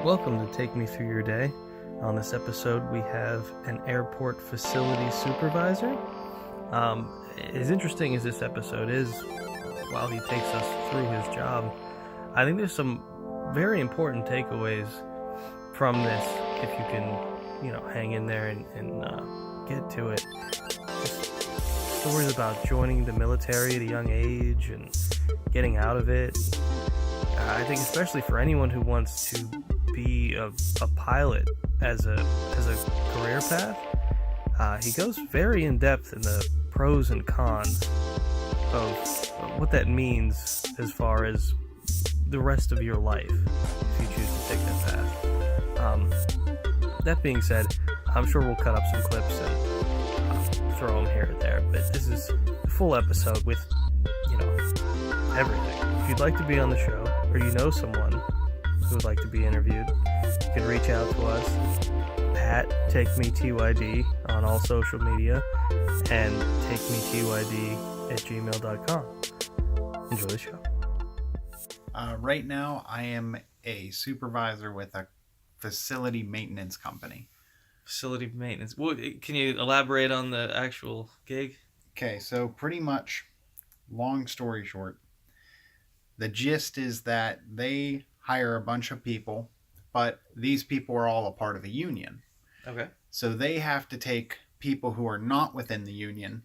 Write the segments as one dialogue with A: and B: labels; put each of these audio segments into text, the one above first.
A: Welcome to Take Me Through Your Day. On this episode, we have an airport facility supervisor. As interesting as this episode is, while he takes us through his job, I think there's some very important takeaways from this if you can, hang in there and get to it. Just stories about joining the military at a young age and getting out of it. I think especially for anyone who wants to be a pilot as a career path, he goes very in depth in the pros and cons of what that means as far as the rest of your life if you choose to take that path. That being said, I'm sure we'll cut up some clips and throw them here and there, but this is a full episode with everything. If you'd like to be on the show, or you know someone who would like to be interviewed, you can reach out to us at TakeMeTYD on all social media and TakeMeTYD@gmail.com. Enjoy the show.
B: Right now, I am a supervisor with a facility maintenance company.
A: Facility maintenance. Well, can you elaborate on the actual gig?
B: Okay, so pretty much, long story short, the gist is that they hire a bunch of people, but these people are all a part of a union.
A: Okay.
B: So they have to take people who are not within the union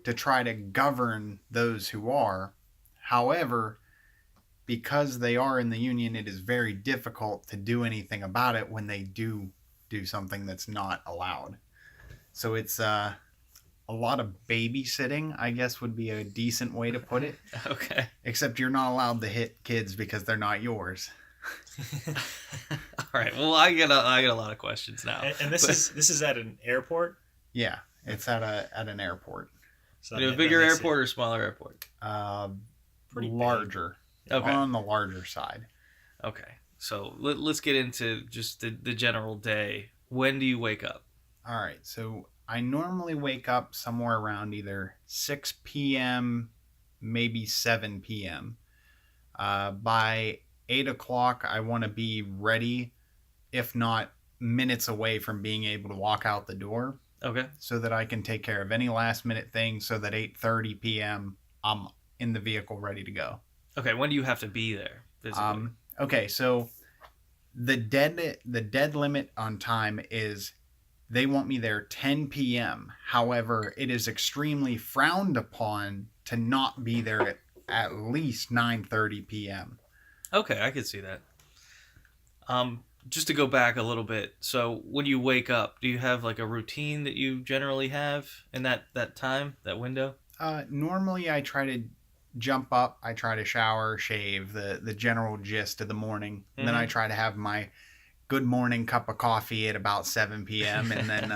B: to try to govern those who are. However, because they are in the union, it is very difficult to do anything about it when they do something that's not allowed. So it's a lot of babysitting, I guess, would be a decent way to put it.
A: Okay.
B: Except you're not allowed to hit kids because they're not yours.
A: All right. Well, I get a lot of questions now.
C: And this is at an airport?
B: Yeah, it's at an airport.
A: So a bigger airport or smaller airport?
B: Pretty larger.
A: Okay.
B: On the larger side.
A: Okay. So let's get into just the general day. When do you wake up?
B: All right. So I normally wake up somewhere around either 6 p.m., maybe 7 p.m. By 8 o'clock, I want to be ready, if not minutes away from being able to walk out the door.
A: Okay. So
B: that I can take care of any last minute things so that 8:30 p.m. I'm in the vehicle ready to go.
A: Okay. When do you have to be there physically?
B: Okay. So the dead limit on time is they want me there 10 p.m. However, it is extremely frowned upon to not be there at least 9:30 p.m.
A: Okay, I could see that. Just to go back a little bit. So when you wake up, do you have like a routine that you generally have in that time, that window?
B: Normally I try to jump up, I try to shower, shave, the general gist of the morning. And then I try to have my good morning cup of coffee at about 7 p.m. And then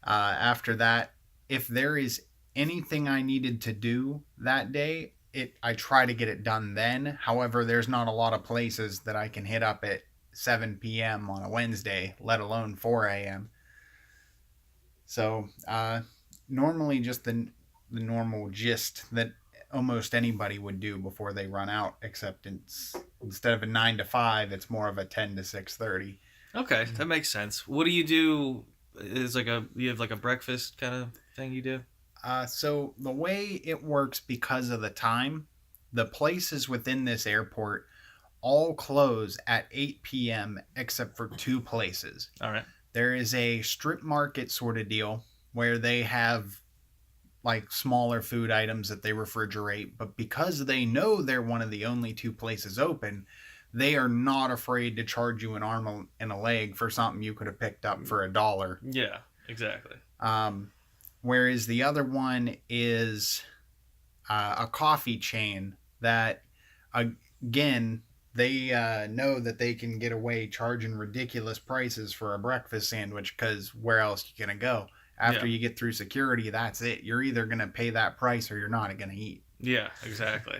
B: after that, if there is anything I needed to do that day, I try to get it done then. However, there's not a lot of places that I can hit up at 7 p.m. on a Wednesday, let alone 4 a.m. So normally just the normal gist that almost anybody would do before they run out, except instead of a 9 to 5, it's more of a 10 to 6:30.
A: Okay, that makes sense. What do you do? You have like a breakfast kind of thing you do?
B: So the way it works, because of the time, the places within this airport all close at 8 p.m. except for two places.
A: All right.
B: There is a strip market sort of deal where they have like smaller food items that they refrigerate, but because they know they're one of the only two places open, they are not afraid to charge you an arm and a leg for something you could have picked up for $1.
A: Yeah, exactly.
B: Whereas the other one is a coffee chain that, again, they know that they can get away charging ridiculous prices for a breakfast sandwich because where else you going to go? After you get through security, that's it. You're either going to pay that price or you're not going to eat.
A: Yeah, exactly.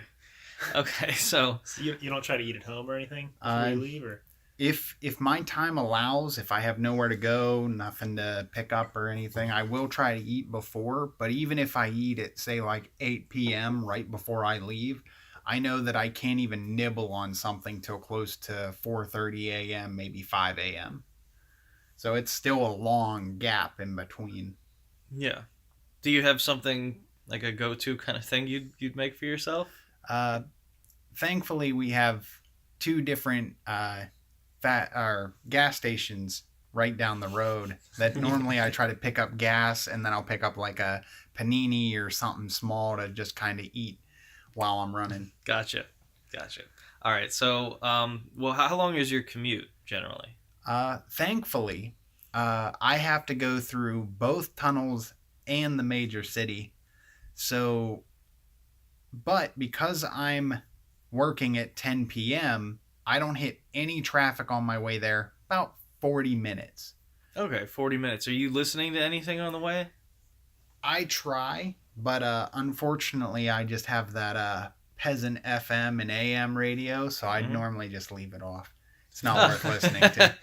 A: Okay, so
C: you don't try to eat at home or anything before you leave? Or?
B: If my time allows, if I have nowhere to go, nothing to pick up or anything, I will try to eat before. But even if I eat at, say, like 8 p.m. right before I leave, I know that I can't even nibble on something till close to 4:30 a.m., maybe 5 a.m. So it's still a long gap in between.
A: Yeah. Do you have something like a go-to kind of thing you'd make for yourself?
B: Uh, Thankfully, we have two different gas stations right down the road that normally I try to pick up gas, and then I'll pick up like a panini or something small to just kind of eat while I'm running.
A: Gotcha. All right. So, well, how long is your commute generally?
B: Thankfully, I have to go through both tunnels and the major city. So, but because I'm working at 10 p.m., I don't hit any traffic on my way there. About 40 minutes.
A: Okay, 40 minutes. Are you listening to anything on the way?
B: I try, but unfortunately, I just have that peasant FM and AM radio, so I'd normally just leave it off. It's not worth listening to.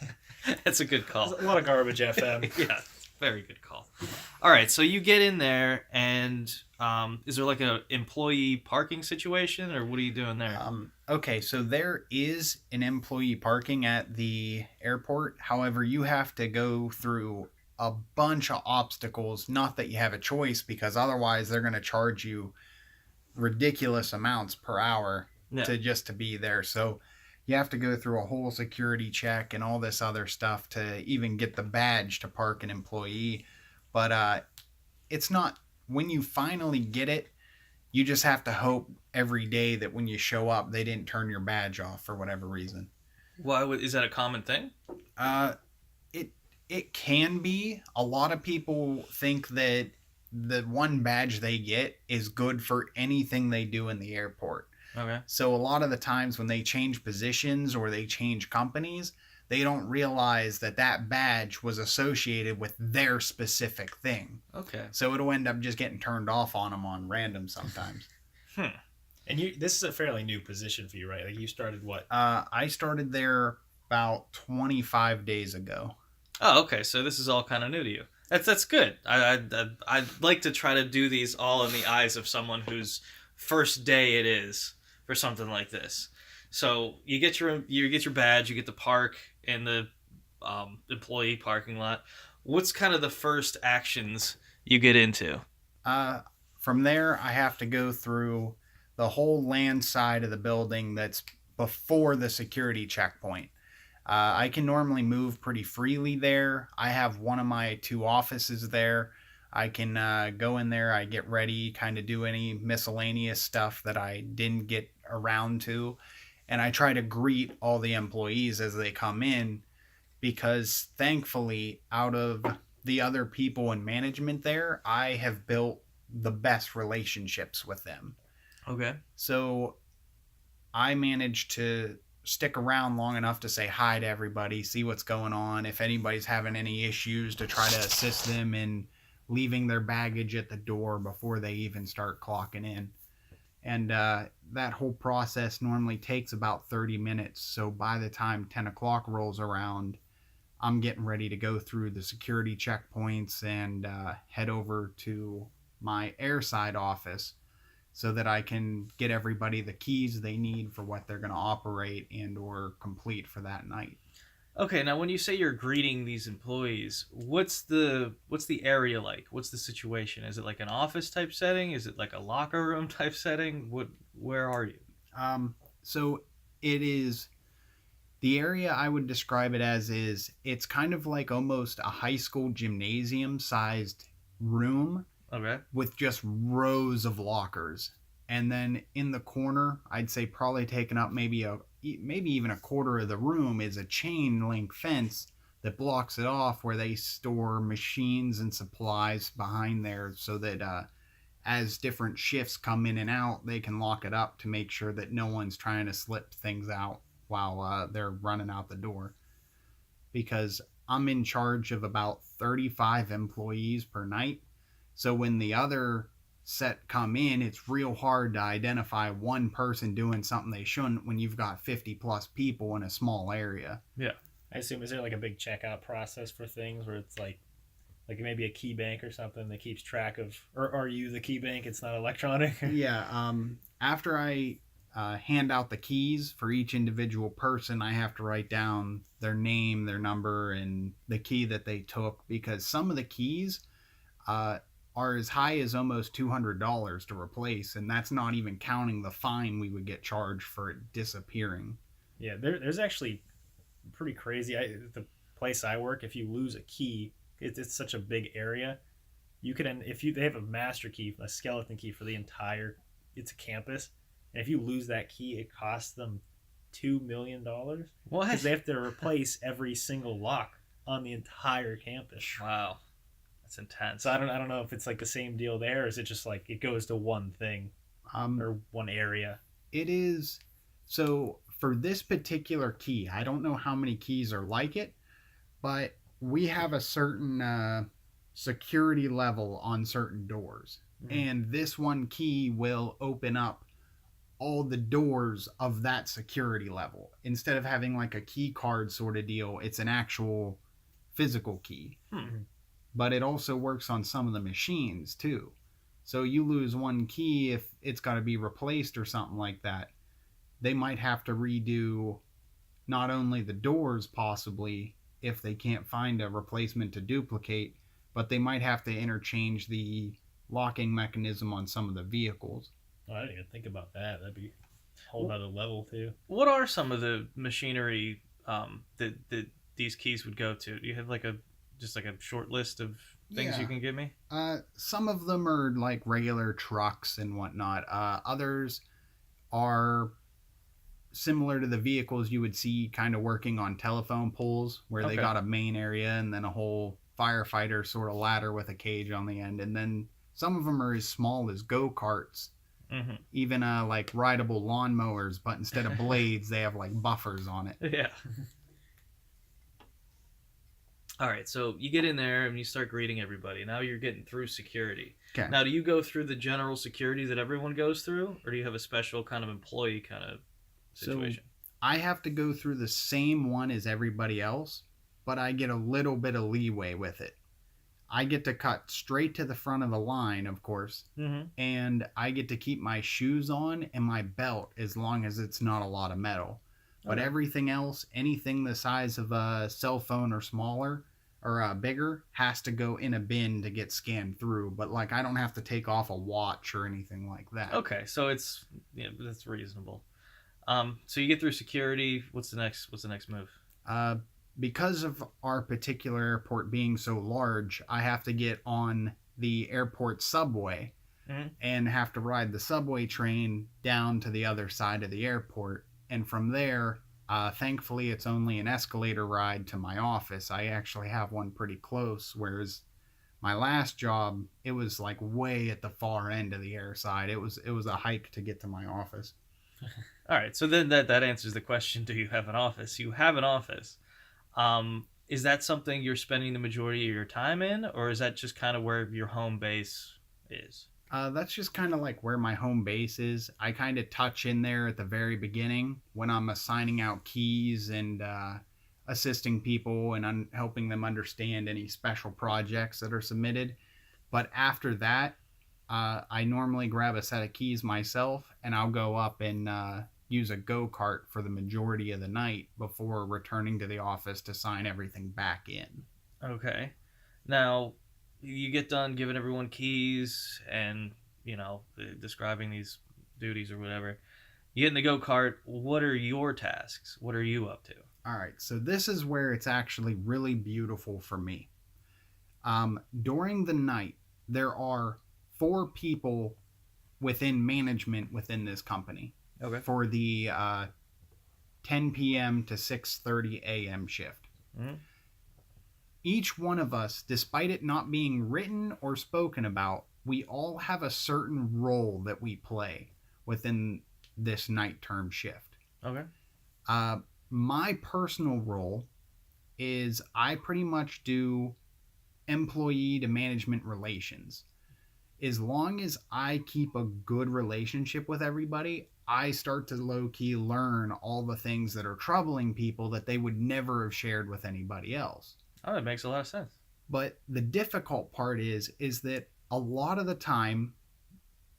A: That's a good call.
C: There's a lot of garbage FM.
A: Yeah, very good call. All right, so you get in there, and is there like an employee parking situation, or what are you doing there?
B: Okay, so there is an employee parking at the airport. However, you have to go through a bunch of obstacles. Not that you have a choice, because otherwise they're going to charge you ridiculous amounts per hour to be there. So you have to go through a whole security check and all this other stuff to even get the badge to park an employee. But it's not, when you finally get it, you just have to hope every day that when you show up, they didn't turn your badge off for whatever reason.
A: Why is that a common thing?
B: It can be. A lot of people think that the one badge they get is good for anything they do in the airport.
A: Okay.
B: So a lot of the times when they change positions or they change companies, they don't realize that that badge was associated with their specific thing.
A: Okay.
B: So it'll end up just getting turned off on them on random sometimes.
C: And this is a fairly new position for you, right? Like you started what?
B: I started there about 25 days ago.
A: Oh, okay. So this is all kind of new to you. That's good. I'd like to try to do these all in the eyes of someone whose first day it is for something like this. So you get your badge, you get to park in the employee parking lot. What's kind of the first actions you get into?
B: From there, I have to go through the whole land side of the building that's before the security checkpoint. I can normally move pretty freely there. I have one of my two offices there. I can go in there, I get ready, kind of do any miscellaneous stuff that I didn't get around to. And I try to greet all the employees as they come in, because thankfully, out of the other people in management there, I have built the best relationships with them.
A: Okay.
B: So I managed to stick around long enough to say hi to everybody, see what's going on, if anybody's having any issues, to try to assist them in leaving their baggage at the door before they even start clocking in. And that whole process normally takes about 30 minutes. So by the time 10 o'clock rolls around, I'm getting ready to go through the security checkpoints and head over to my airside office so that I can get everybody the keys they need for what they're going to operate and or complete for that night.
A: Okay, now when you say you're greeting these employees, what's the area like? What's the situation? Is it like an office type setting? Is it like a locker room type setting? Where are you?
B: So it is, the area I would describe it as is, it's kind of like almost a high school gymnasium sized room.
A: Okay.
B: With just rows of lockers. And then in the corner, I'd say probably taking up maybe even a quarter of the room, is a chain link fence that blocks it off, where they store machines and supplies behind there, so that as different shifts come in and out, they can lock it up to make sure that no one's trying to slip things out while they're running out the door. Because I'm in charge of about 35 employees per night. So when the other set come in, it's real hard to identify one person doing something they shouldn't when you've got 50 plus people in a small area.
A: Yeah.
C: I assume, is there like a big checkout process for things where it's like maybe a key bank or something that keeps track of, or are you the key bank? It's not electronic?
B: Yeah. After I hand out the keys for each individual person. I have to write down their name, their number, and the key that they took, because some of the keys are as high as almost $200 to replace, and that's not even counting the fine we would get charged for it disappearing.
C: Yeah, there's actually pretty crazy. The place I work, if you lose a key, it's such a big area. You could, they have a master key, a skeleton key for the entire, it's a campus, and if you lose that key, it costs them $2 million.
A: What?
C: Because they have to replace every single lock on the entire campus.
A: Wow, that's intense.
C: So I don't know if it's like the same deal there, or is it just like it goes to one thing or one area?
B: It is. So for this particular key, I don't know how many keys are like it, but we have a certain security level on certain doors. And this one key will open up all the doors of that security level. Instead of having like a key card sort of deal, it's an actual physical key. But it also works on some of the machines too. So you lose one key, if it's got to be replaced or something like that, they might have to redo not only the doors possibly if they can't find a replacement to duplicate, but they might have to interchange the locking mechanism on some of the vehicles.
C: Oh, I didn't even think about that. That'd be a whole other level too.
A: What are some of the machinery that these keys would go to? Do you have like a short list of things you can give me?
B: Some of them are like regular trucks and whatnot. Others are similar to the vehicles you would see kind of working on telephone poles, where they got a main area and then a whole firefighter sort of ladder with a cage on the end. And then some of them are as small as go-karts. Even like rideable lawnmowers, but instead of blades they have like buffers on it.
A: Yeah. All right, so you get in there and you start greeting everybody. Now you're getting through security.
B: Okay.
A: Now, do you go through the general security that everyone goes through, or do you have a special kind of employee kind of situation?
B: So I have to go through the same one as everybody else, but I get a little bit of leeway with it. I get to cut straight to the front of the line, of course, and I get to keep my shoes on and my belt as long as it's not a lot of metal. But everything else, anything the size of a cell phone or smaller or bigger, has to go in a bin to get scanned through. But like, I don't have to take off a watch or anything like that.
A: Okay, so that's reasonable. So you get through security. What's the next move?
B: Because of our particular airport being so large, I have to get on the airport subway and have to ride the subway train down to the other side of the airport. And from there, thankfully, it's only an escalator ride to my office. I actually have one pretty close, whereas my last job, it was like way at the far end of the air side. It was a hike to get to my office.
A: All right, so then that answers the question, do you have an office? You have an office. Is that something you're spending the majority of your time in, or is that just kind of where your home base is?
B: That's just kind of like where my home base is. I kind of touch in there at the very beginning when I'm assigning out keys and assisting people and helping them understand any special projects that are submitted. But after that, I normally grab a set of keys myself, and I'll go up and use a go-kart for the majority of the night before returning to the office to sign everything back in.
A: Okay. Now, you get done giving everyone keys and, describing these duties or whatever. You get in the go-kart. What are your tasks? What are you up to?
B: All right. So this is where it's actually really beautiful for me. During the night, there are 4 people within management within this company.
A: Okay.
B: For the 10 p.m. to 6:30 a.m. shift. Each one of us, despite it not being written or spoken about, we all have a certain role that we play within this night term shift.
A: Okay.
B: My personal role is I pretty much do employee to management relations. As long as I keep a good relationship with everybody, I start to low-key learn all the things that are troubling people that they would never have shared with anybody else.
A: Oh, that makes a lot of sense.
B: But the difficult part is that a lot of the time,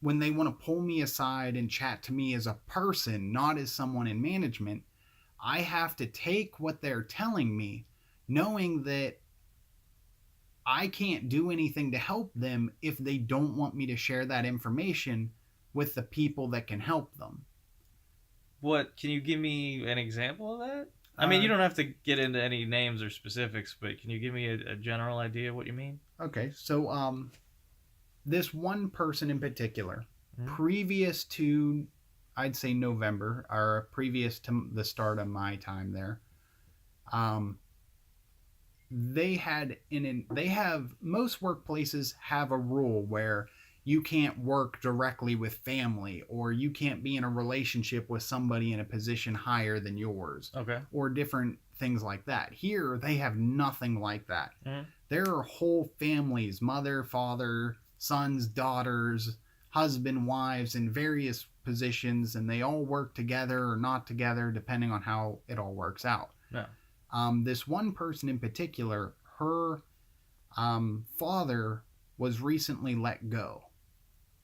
B: when they want to pull me aside and chat to me as a person, not as someone in management, I have to take what they're telling me, knowing that I can't do anything to help them if they don't want me to share that information with the people that can help them.
A: What, can you give me an example of that? I mean, you don't have to get into any names or specifics, but can you give me a general idea of what you mean?
B: Okay, so this one person in particular,
A: Mhm.
B: previous to, I'd say November, or previous to the start of my time there, they have most workplaces have a rule where you can't work directly with family, or you can't be in a relationship with somebody in a position higher than yours,
A: Okay.
B: or different things like that. Here, they have nothing like that.
A: Mhm.
B: There are whole families, mother, father, sons, daughters, husband, wives, in various positions, and they all work together or not together, depending on how it all works out.
A: Yeah.
B: This one person in particular, her father was recently let go.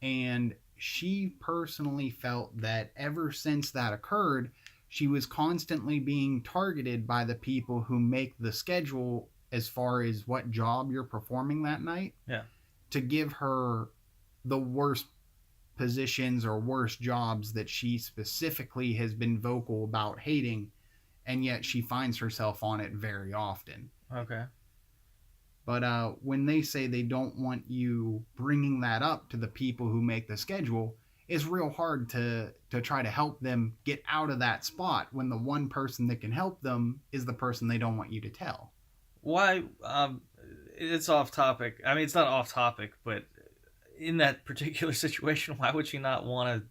B: And she personally felt that ever since that occurred, she was constantly being targeted by the people who make the schedule as far as what job you're performing that night.
A: Yeah.
B: To give her the worst positions or worst jobs that she specifically has been vocal about hating, and yet she finds herself on it very often.
A: Okay.
B: But when they say they don't want you bringing that up to the people who make the schedule, it's real hard to try to help them get out of that spot when the one person that can help them is the person they don't want you to tell.
A: Why? It's off topic. I mean, it's not off topic, but in that particular situation, why would she not want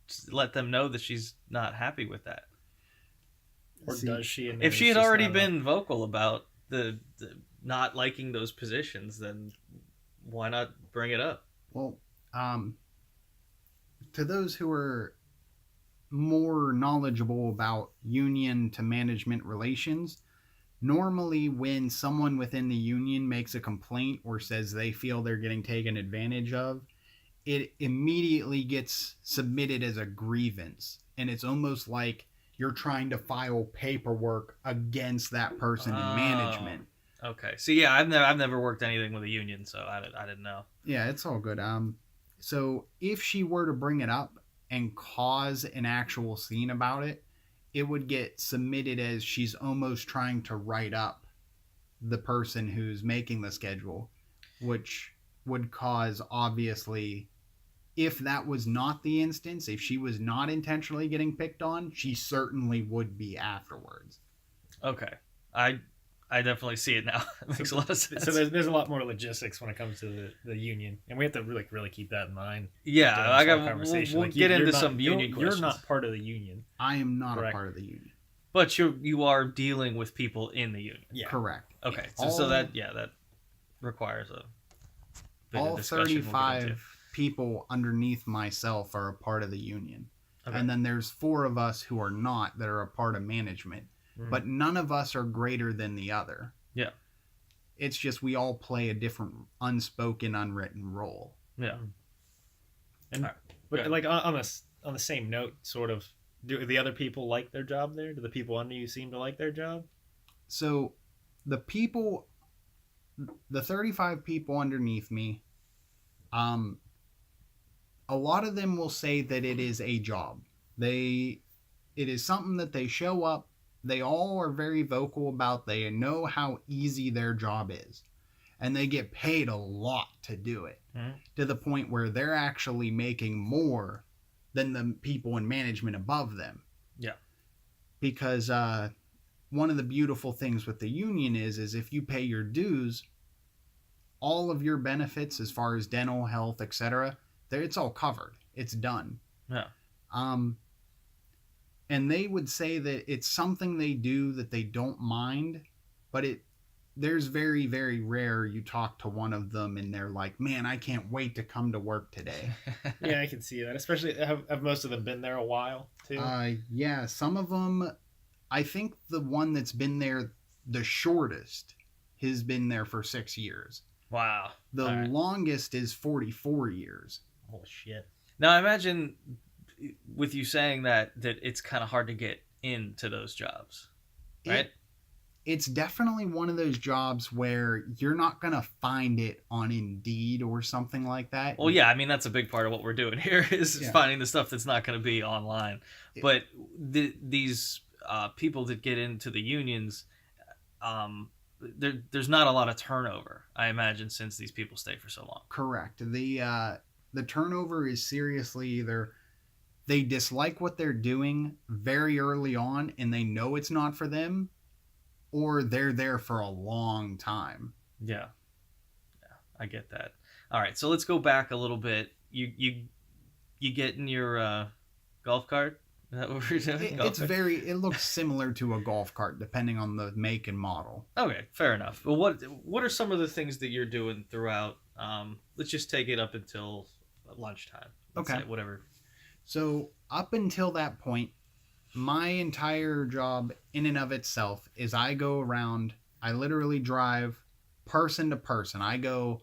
A: to let them know that she's not happy with that?
C: Or
B: See,
C: does she? And
A: If
C: it's
A: she had
C: just
A: already
C: not enough?
A: been vocal about the not liking those positions, then why not bring it up?
B: Well, to those who are more knowledgeable about union to management relations, normally when someone within the union makes a complaint or says they feel they're getting taken advantage of, it immediately gets submitted as a grievance. And it's almost like you're trying to file paperwork against that person in management.
A: Okay. So yeah, I've never worked anything with a union, so I didn't know.
B: Yeah, it's all good. So if she were to bring it up and cause an actual scene about it, it would get submitted as she's almost trying to write up the person who's making the schedule, which would cause, obviously, if that was not the instance, if she was not intentionally getting picked on, she certainly would be afterwards.
A: Okay. I definitely see it now. It makes a lot of sense.
C: So there's a lot more logistics when it comes to the union, and we have to really keep that in mind.
A: Yeah,
C: during
A: I
C: this whole
A: got.
C: conversation.
A: We'll
C: Like,
A: get
C: you're
A: into
C: not-
A: some union questions.
C: You're not part of the union.
B: I am not
C: Correct.
B: a part of the union.
A: But you are dealing with people in the union.
C: Yeah.
B: Correct.
A: Okay.
B: Yeah.
A: So that requires a bit
B: All
A: of discussion.
B: 35 people underneath myself are a part of the union.
A: Okay.
B: And then there's 4 of us who are not, that are a part of management.
C: Mm.
B: But none of us are greater than the other.
A: Yeah.
B: It's just we all play a different unspoken, unwritten role.
A: Yeah.
C: And
A: Alright.
C: but
A: Good.
C: like on the same note, sort of, do the other people like their job there? Do the people under you seem to like their job?
B: So the 35 people underneath me, a lot of them will say that it is a job. It is something that they show up. They all are very vocal about. They know how easy their job is. And they get paid a lot to do it.
A: Mhm.
B: To the point where they're actually making more than the people in management above them.
A: Yeah.
B: Because one of the beautiful things with the union is if you pay your dues, all of your benefits as far as dental, health, etc., it's all covered. It's done.
A: Yeah.
B: And they would say that it's something they do that they don't mind, but there's very, very rare you talk to one of them and they're like, man, I can't wait to come to work today.
C: Yeah, I can see that. Especially, have most of them been there a while too?
B: Yeah, some of them, I think the one that's been there the shortest has been there for 6 years.
A: Wow.
B: The
A: All right.
B: longest is 44 years.
C: Holy shit!
A: Now, I imagine with you saying that it's kind of hard to get into those jobs, right?
B: It's definitely one of those jobs where you're not going to find it on Indeed or something like that.
A: Well, yeah, I mean, that's a big part of what we're doing here is
B: Yeah.
A: finding the stuff that's not going to be online. But these people that get into the unions, there's not a lot of turnover, I imagine, since these people stay for so long.
B: Correct. The turnover is seriously either they dislike what they're doing very early on and they know it's not for them, or they're there for a long time.
A: Yeah, I get that. All right, so let's go back a little bit. You get in your golf cart? Is that what we're doing?
B: It looks similar to a golf cart depending on the make and model.
A: Okay, fair enough. Well, what are some of the things that you're doing throughout? Let's just take it up until lunchtime. Let's
B: Okay.
A: say, whatever.
B: So up until that point, my entire job in and of itself is I go around, I literally drive person to person. I go,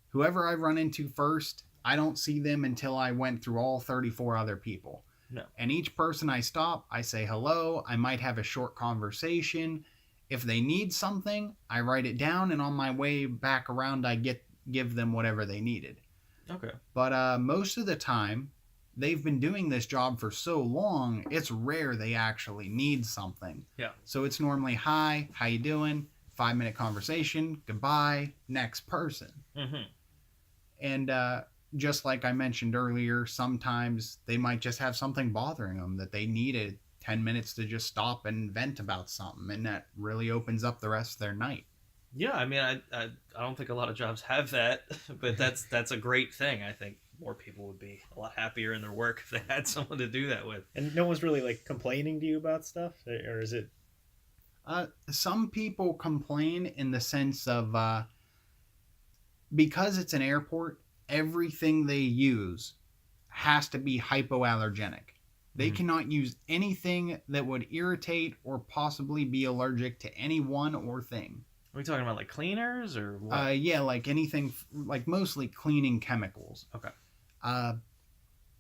B: whoever I run into first, I don't see them until I went through all 34 other people.
A: No.
B: And each person I stop, I say hello. I might have a short conversation. If they need something, I write it down, and on my way back around, I give them whatever they needed.
A: Okay.
B: But most of the time, they've been doing this job for so long, it's rare they actually need something.
A: Yeah.
B: So it's normally, hi, how you doing? 5-minute conversation, goodbye, next person.
A: Mm-hmm.
B: And just like I mentioned earlier, sometimes they might just have something bothering them that they needed 10 minutes to just stop and vent about something, and that really opens up the rest of their night.
A: Yeah, I mean, I don't think a lot of jobs have that, but that's a great thing. I think more people would be a lot happier in their work if they had someone to do that with.
C: And no one's really like complaining to you about stuff, or is it?
B: Some people complain in the sense of because it's an airport, everything they use has to be hypoallergenic. They cannot use anything that would irritate or possibly be allergic to anyone or thing.
A: Are we talking about like cleaners or what?
B: Yeah, like anything, like mostly cleaning chemicals.
A: Okay.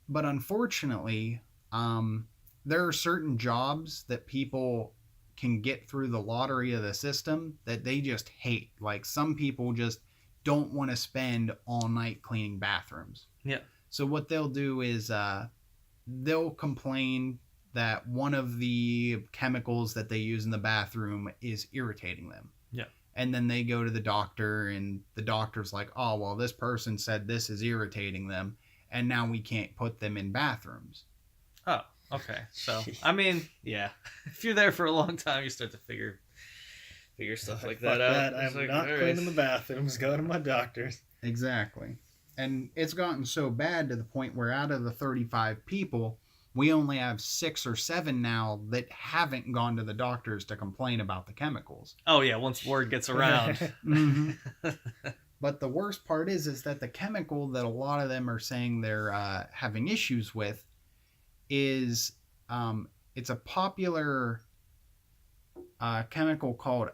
B: But unfortunately, there are certain jobs that people can get through the lottery of the system that they just hate. Like some people just don't want to spend all night cleaning bathrooms.
A: Yeah.
B: So what they'll do is they'll complain that one of the chemicals that they use in the bathroom is irritating them.
A: Yeah.
B: And then they go to the doctor, and the doctor's like, oh, well, this person said this is irritating them, and now we can't put them in bathrooms.
A: Oh, okay. So, I mean, yeah. If you're there for a long time, you start to figure stuff like that out.
C: I'm
A: It's like,
C: not
A: all
C: cleaning
A: right.
C: the bathrooms. Go to my doctor's.
B: Exactly. And it's gotten so bad to the point where out of the 35 people, we only have 6 or 7 now that haven't gone to the doctors to complain about the chemicals.
A: Oh, yeah, once word gets around.
B: Mm-hmm. But the worst part is that the chemical that a lot of them are saying they're having issues with is it's a popular chemical called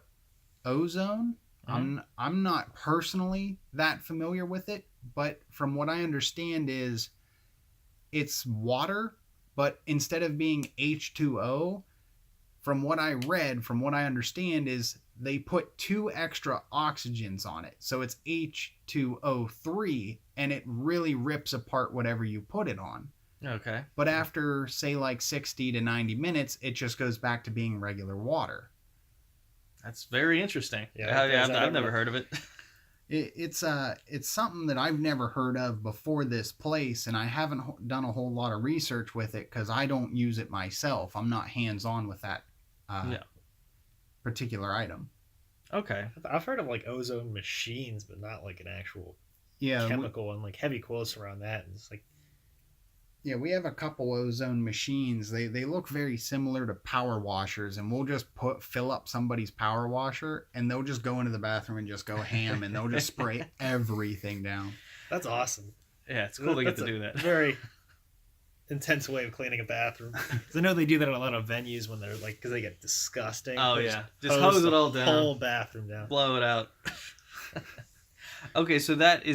B: ozone. I'm not personally that familiar with it, but from what I understand is it's water, but instead of being H2O, from what I read, from what I understand is they put 2 extra oxygens on it. So it's H2O3, and it really rips apart whatever you put it on.
A: Okay.
B: But after, say, like 60 to 90 minutes, it just goes back to being regular water.
A: That's very interesting.
C: Yeah,
A: I've never heard of it.
B: It's something that I've never heard of before this place, and I haven't done a whole lot of research with it because I don't use it myself. I'm not hands-on with that particular item.
A: Okay.
C: I've heard of like ozone machines, but not like an actual
B: Yeah,
C: chemical, and like heavy quotes around that. And it's like,
B: yeah, we have a couple ozone machines. They look very similar to power washers, and we'll just fill up somebody's power washer, and they'll just go into the bathroom and just go ham, and they'll just spray everything down.
C: that's awesome.
A: Yeah, it's cool to get
C: That's
A: to
C: a
A: do that.
C: Very intense way of cleaning a bathroom. 'Cause I know they do that at a lot of venues when they're like, because they get disgusting.
A: Oh,
C: They
A: yeah. Just hose it all
C: the
A: down.
C: whole bathroom down.
A: Blow it out. Okay, so that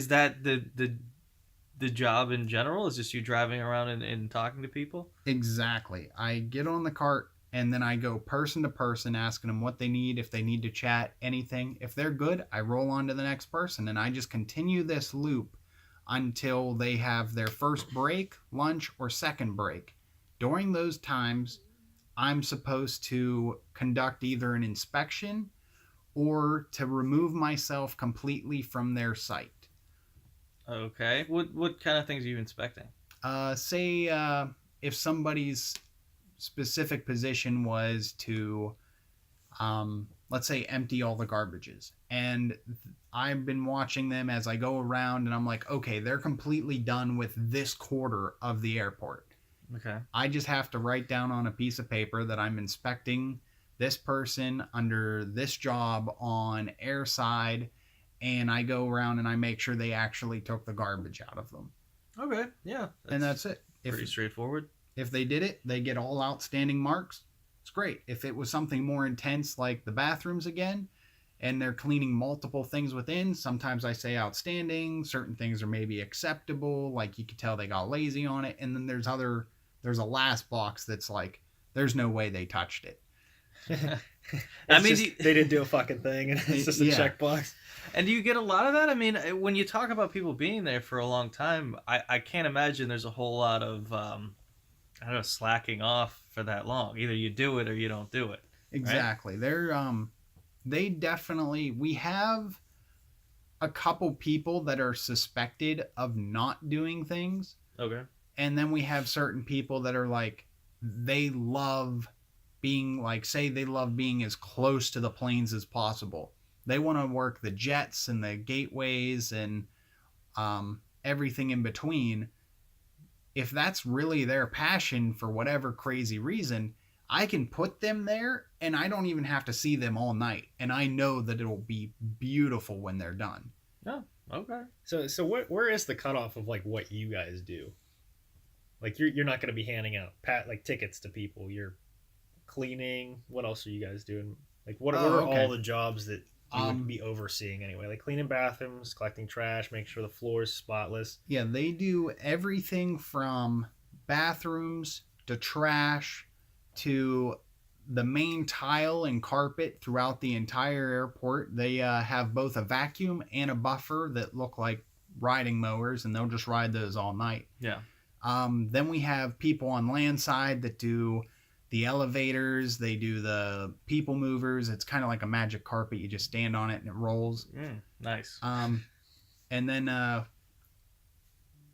A: the job in general? Is just you driving around and talking to people?
B: Exactly. I get on the cart and then I go person to person asking them what they need, if they need to chat, anything. If they're good, I roll on to the next person and I just continue this loop until they have their first break, lunch, or second break. During those times, I'm supposed to conduct either an inspection or to remove myself completely from their site.
A: Okay. What kind of things are you inspecting?
B: Say if somebody's specific position was to, let's say, empty all the garbages, and I've been watching them as I go around, and I'm like, okay, they're completely done with this quarter of the airport.
A: Okay.
B: I just have to write down on a piece of paper that I'm inspecting this person under this job on air side, and I go around and I make sure they actually took the garbage out of them.
A: Okay. Yeah.
B: And that's it.
A: Pretty straightforward.
B: If they did it, they get all outstanding marks. It's great. If it was something more intense like the bathrooms again, and they're cleaning multiple things within, sometimes I say outstanding. Certain things are maybe acceptable, like you could tell they got lazy on it. And then there's a last box that's like, there's no way they touched it.
C: I mean, they didn't do a fucking thing, and it's just a checkbox.
A: And do you get a lot of that? I mean, when you talk about people being there for a long time, I can't imagine there's a whole lot of I don't know, slacking off for that long. Either you do it or you don't do it.
B: Exactly. Right? They definitely, we have a couple people that are suspected of not doing things.
A: Okay.
B: And then we have certain people that are like, they love being like, say they love being as close to the planes as possible. They want to work the jets and the gateways and everything in between. If that's really their passion for whatever crazy reason, I can put them there and I don't even have to see them all night. And I know that it'll be beautiful when they're done.
A: Oh, okay.
C: So where is the cutoff of like what you guys do? Like you're not going to be handing out like tickets to people. You're cleaning. What else are you guys doing? Like what are all the jobs that you would be overseeing anyway? Like cleaning bathrooms, collecting trash, making sure the floor is spotless.
B: Yeah, they do everything from bathrooms to trash to the main tile and carpet throughout the entire airport. They have both a vacuum and a buffer that look like riding mowers, and they'll just ride those all night.
A: Yeah.
B: Then we have people on land side that do the elevators. They do the people movers. It's kind of like a magic carpet. You just stand on it and it rolls.
A: Nice.
B: And then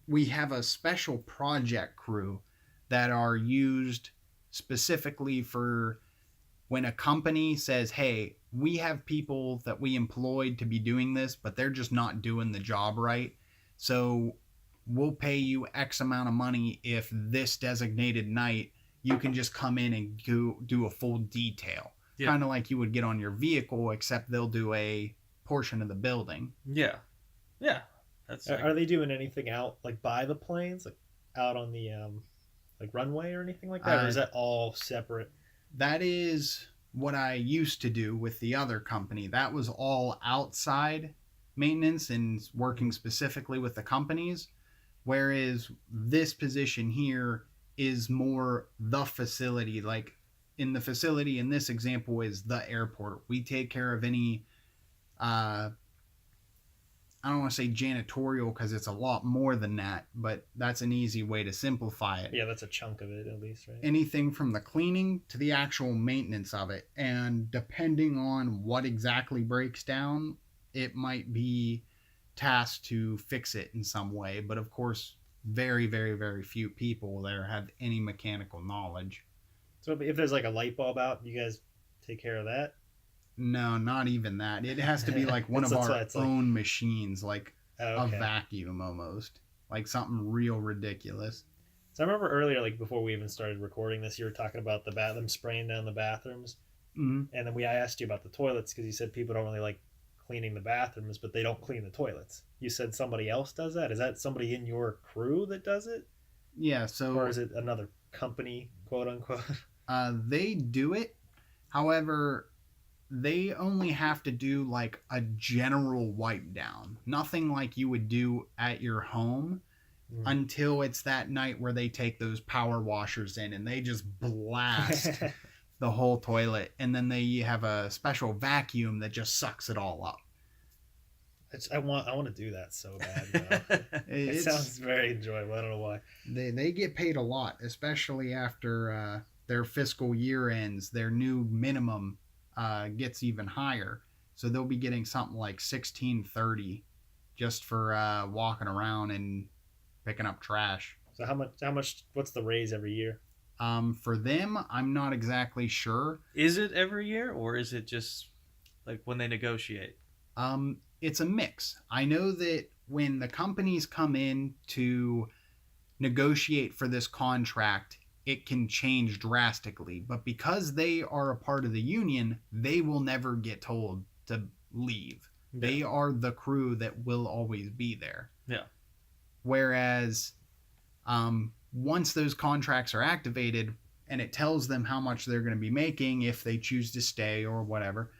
B: we have a special project crew that are used specifically for when a company says, hey, we have people that we employed to be doing this, but they're just not doing the job right. So we'll pay you X amount of money if this designated night you can just come in and do a full detail. Yeah. Kind of like you would get on your vehicle, except they'll do a portion of the building.
A: Yeah. Yeah. That's
C: Are they doing anything out like by the planes, like out on the like runway or anything like that? Or is that all separate?
B: That is what I used to do with the other company. That was all outside maintenance and working specifically with the companies. Whereas this position here is more the facility. Like in the facility in this example is the airport. We take care of any I don't want to say janitorial because it's a lot more than that, but that's an easy way to simplify it.
C: Yeah, that's a chunk of it at least, right?
B: Anything from the cleaning to the actual maintenance of it. And depending on what exactly breaks down, it might be tasked to fix it in some way. But of course, very, very, very few people there have any mechanical knowledge.
C: So if there's like a light bulb out, you guys take care of that?
B: No, not even that. It has to be like one of our own machines, like a vacuum almost. Like something real ridiculous.
C: So I remember earlier, like before we even started recording this, you were talking about them spraying down the bathrooms.
B: Mm-hmm.
C: And then I asked you about the toilets because you said people don't really like cleaning the bathrooms, but they don't clean the toilets. You said somebody else does that? Is that somebody in your crew that does it?
B: Yeah, so...
C: Or is it another company, quote unquote?
B: They do it. However, they only have to do like a general wipe down. Nothing like you would do at your home. until it's that night where they take those power washers in and they just blast the whole toilet. And then they have a special vacuum that just sucks it all up.
C: I want to do that so bad. It sounds very enjoyable. I don't know why.
B: They get paid a lot, especially after their fiscal year ends. Their new minimum gets even higher, so they'll be getting something like $16.30 just for walking around and picking up trash.
C: So how much? What's the raise every year?
B: For them, I'm not exactly sure.
A: Is it every year, or is it just like when they negotiate?
B: It's a mix. I know that when the companies come in to negotiate for this contract, it can change drastically. But because they are a part of the union, they will never get told to leave. Yeah. They are the crew that will always be there.
A: Yeah.
B: Whereas once those contracts are activated and it tells them how much they're going to be making if they choose to stay or whatever,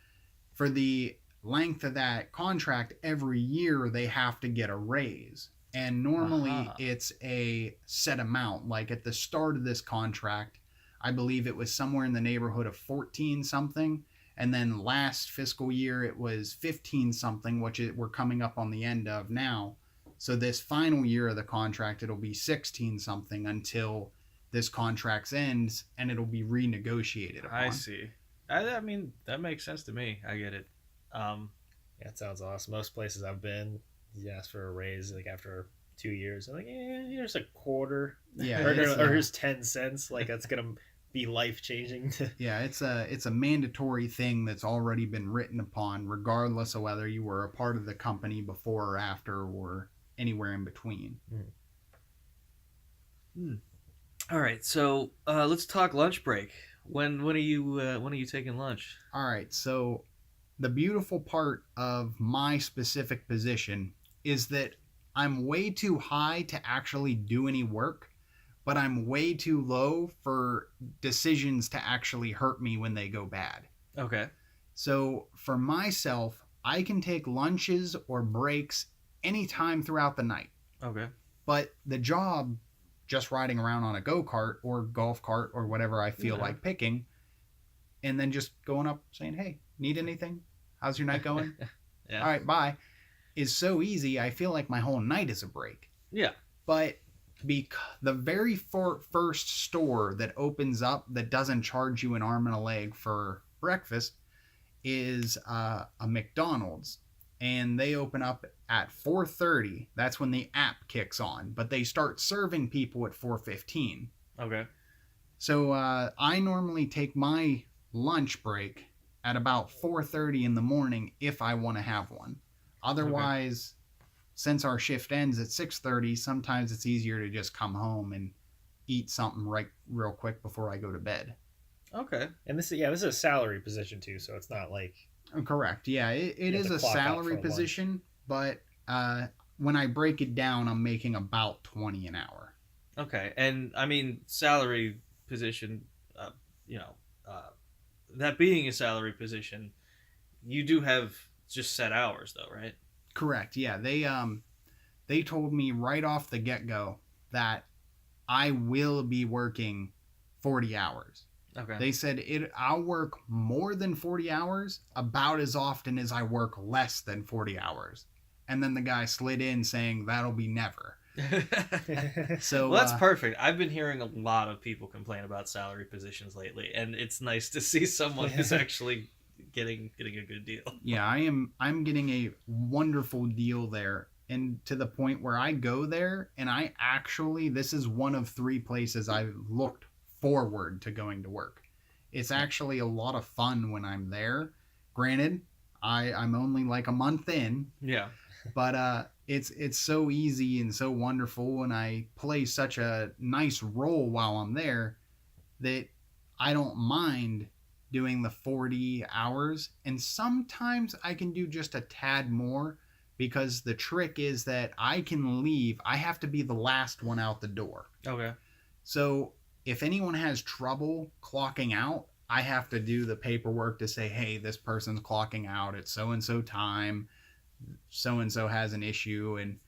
B: for the length of that contract, every year they have to get a raise. And normally it's a set amount. Like at the start of this contract, I believe it was somewhere in the neighborhood of 14 something. And then last fiscal year it was 15 something, which we're coming up on the end of now. So this final year of the contract, it'll be 16 something until this contract ends and it'll be renegotiated upon.
A: I see. I mean, that makes sense to me. I get it.
C: Yeah, it sounds awesome. Most places I've been, you ask for a raise like after 2 years. I'm like, here's a quarter.
B: Yeah,
C: or here's 10 cents. Like that's gonna be life changing.
B: Yeah, it's a mandatory thing that's already been written upon, regardless of whether you were a part of the company before or after or anywhere in between.
A: All right, so let's talk lunch break. When are you taking lunch?
B: All right, so the beautiful part of my specific position is that I'm way too high to actually do any work, but I'm way too low for decisions to actually hurt me when they go bad.
A: Okay.
B: So for myself, I can take lunches or breaks anytime throughout the night.
A: Okay.
B: But the job, just riding around on a go-kart or golf cart or whatever I feel like picking, and then just going up saying, hey, need anything? How's your night going?
A: Yeah.
B: All right, bye. Is so easy. I feel like my whole night is a break.
A: Yeah.
B: But the very first store that opens up that doesn't charge you an arm and a leg for breakfast is a McDonald's. And they open up at 4:30. That's when the app kicks on. But they start serving people at 4:15.
A: Okay.
B: So I normally take my lunch break at about 4:30 in the morning if I want to have one. Otherwise, since our shift ends at 6:30, sometimes it's easier to just come home and eat something real quick before I go to bed.
A: Okay.
C: And this is a salary position too, so it's not like...
B: Correct. Yeah, it is a salary position, but when I break it down, I'm making about $20 an hour.
A: Okay, and I mean salary position, that being a salary position, you do have just set hours though, right?
B: Correct. Yeah, they told me right off the get-go that I will be working 40 hours.
A: Okay.
B: They said I'll work more than 40 hours about as often as I work less than 40 hours. And then the guy slid in saying that'll be never. So
A: well, that's perfect. I've been hearing a lot of people complain about salary positions lately, and it's nice to see someone who's actually getting a good deal.
B: Yeah, I'm getting a wonderful deal there, and to the point where I go there and this is one of 3 places I've looked forward to going to work. It's actually a lot of fun when I'm there. Granted, I'm only like a month in.
A: Yeah.
B: But it's so easy and so wonderful, and I play such a nice role while I'm there that I don't mind doing the 40 hours. And sometimes I can do just a tad more, because the trick is that I can leave. I have to be the last one out the door.
A: Okay. So
B: if anyone has trouble clocking out, I have to do the paperwork to say, hey, this person's clocking out at so-and-so time. So-and-so has an issue. And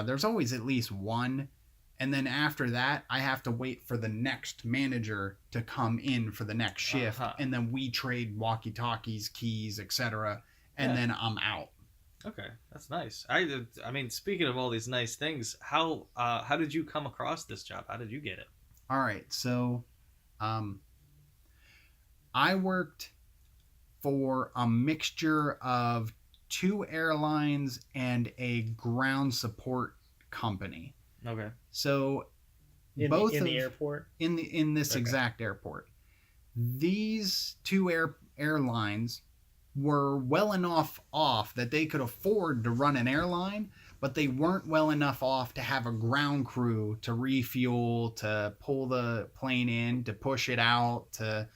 B: there's always at least one. And then after that, I have to wait for the next manager to come in for the next shift. And then we trade walkie-talkies, keys, etc. And then I'm out.
D: Okay, that's nice. I mean, speaking of all these nice things, how did you come across this job? How did you get it?
B: All right, so I worked for a mixture of 2 airlines and a ground support company.
D: Okay.
B: So
C: in the airport?
B: In this exact airport. These 2 airlines were well enough off that they could afford to run an airline, but they weren't well enough off to have a ground crew to refuel, to pull the plane in, to push it out, to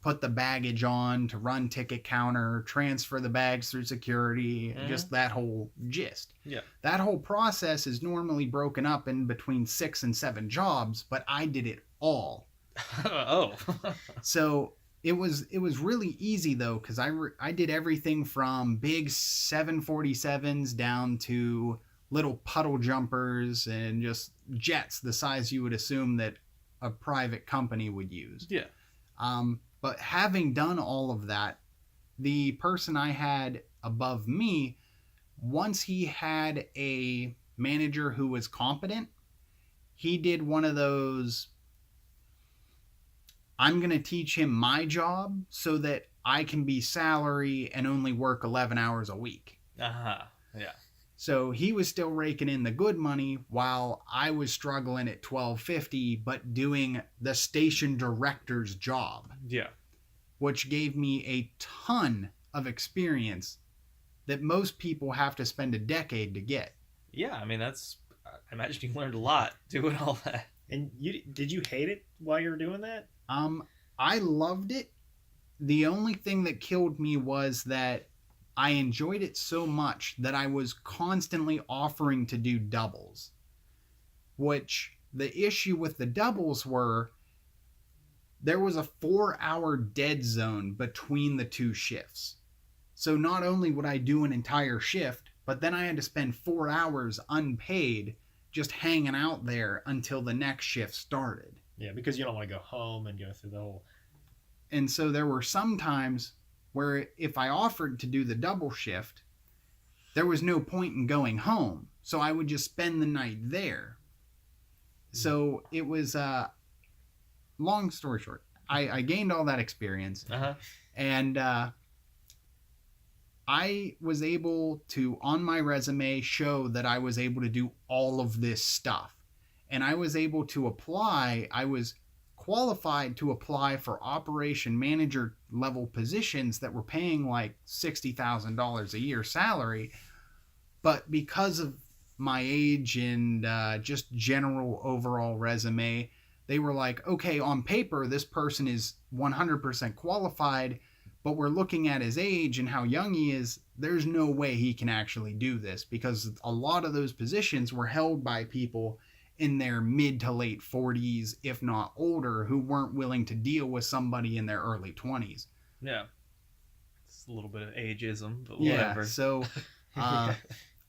B: put the baggage on, to run ticket counter, transfer the bags through security, just that whole gist.
D: Yeah.
B: That whole process is normally broken up in between 6 and 7 jobs, but I did it all.
D: Oh.
B: So it was really easy though, because I did everything from big 747s down to little puddle jumpers and just jets the size you would assume that a private company would use.
D: Yeah.
B: But having done all of that, the person I had above me, once he had a manager who was competent, he did one of those, I'm going to teach him my job so that I can be salary and only work 11 hours a week.
D: Yeah.
B: So he was still raking in the good money while I was struggling at $12.50, but doing the station director's job.
D: Yeah.
B: Which gave me a ton of experience that most people have to spend a decade to get.
D: Yeah, I mean, I imagine you learned a lot doing all that.
C: And did you hate it while you were doing that?
B: I loved it. The only thing that killed me was that I enjoyed it so much that I was constantly offering to do doubles. Which the issue with the doubles were there was a 4-hour dead zone between the 2 shifts. So not only would I do an entire shift, but then I had to spend 4 hours unpaid just hanging out there until the next shift started.
C: Yeah, because you don't want to go home and go through the whole...
B: And so there were some times where if I offered to do the double shift, there was no point in going home. So I would just spend the night there. So it was, long story short, I gained all that experience. And I was able to, on my resume, show that I was able to do all of this stuff. And I was able to apply, I was qualified to apply for operation manager level positions that were paying like $60,000 a year salary. But because of my age and just general overall resume, they were like, okay, on paper, this person is 100% qualified, but we're looking at his age and how young he is. There's no way he can actually do this, because a lot of those positions were held by people in their mid to late 40s, if not older, who weren't willing to deal with somebody in their early 20s.
D: Yeah. It's a little bit of ageism, but whatever.
B: Yeah, so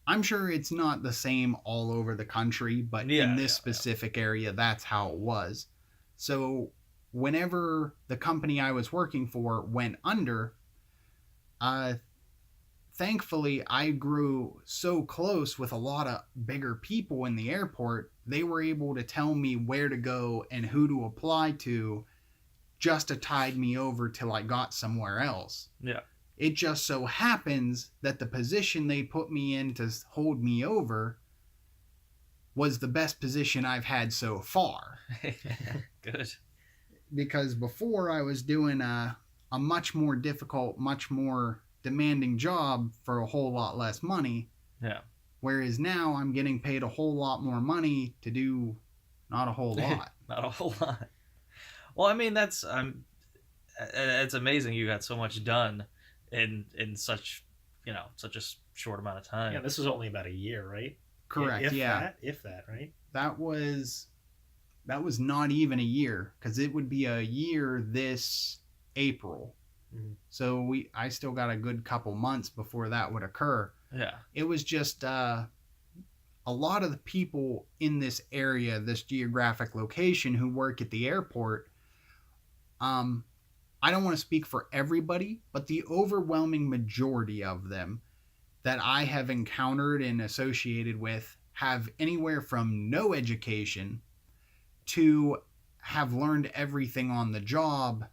B: I'm sure it's not the same all over the country, but in this specific area, that's how it was. So whenever the company I was working for went under, thankfully I grew so close with a lot of bigger people in the airport, they were able to tell me where to go and who to apply to just to tide me over till I got somewhere else.
D: Yeah.
B: It just so happens that the position they put me in to hold me over was the best position I've had so far.
D: Good.
B: Because before I was doing a much more difficult, much more demanding job for a whole lot less money.
D: Yeah.
B: Whereas now I'm getting paid a whole lot more money to do not a whole lot.
D: Not a whole lot. Well, I mean, it's amazing you got so much done in such a short amount of time.
C: Yeah, this was only about a year, right?
B: Correct.
C: If that, right?
B: That was not even a year, because it would be a year this April.
C: Mm-hmm.
B: So I still got a good couple months before that would occur.
D: Yeah.
B: It was just a lot of the people in this area, this geographic location who work at the airport, I don't want to speak for everybody, but the overwhelming majority of them that I have encountered and associated with have anywhere from no education to have learned everything on the job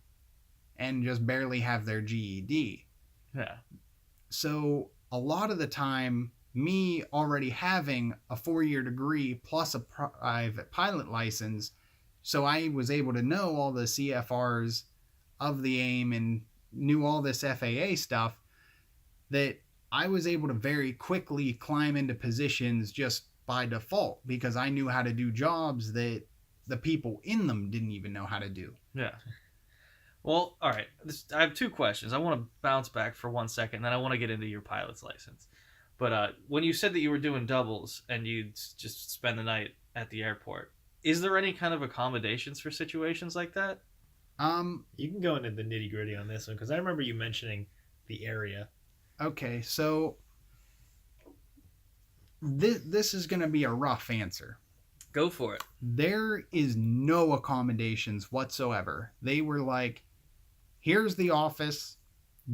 B: and just barely have their GED.
D: Yeah.
B: So a lot of the time, me already having a 4-year degree plus a private pilot license, so I was able to know all the CFRs of the AIM and knew all this FAA stuff, that I was able to very quickly climb into positions just by default because I knew how to do jobs that the people in them didn't even know how to do.
D: Yeah. Well, all right. I have 2 questions. I want to bounce back for 1 second, then I want to get into your pilot's license. But when you said that you were doing doubles and you'd just spend the night at the airport, is there any kind of accommodations for situations like that?
C: You can go into the nitty gritty on this one because I remember you mentioning the area.
B: Okay, so this is going to be a rough answer.
D: Go for it.
B: There is no accommodations whatsoever. They were like, here's the office,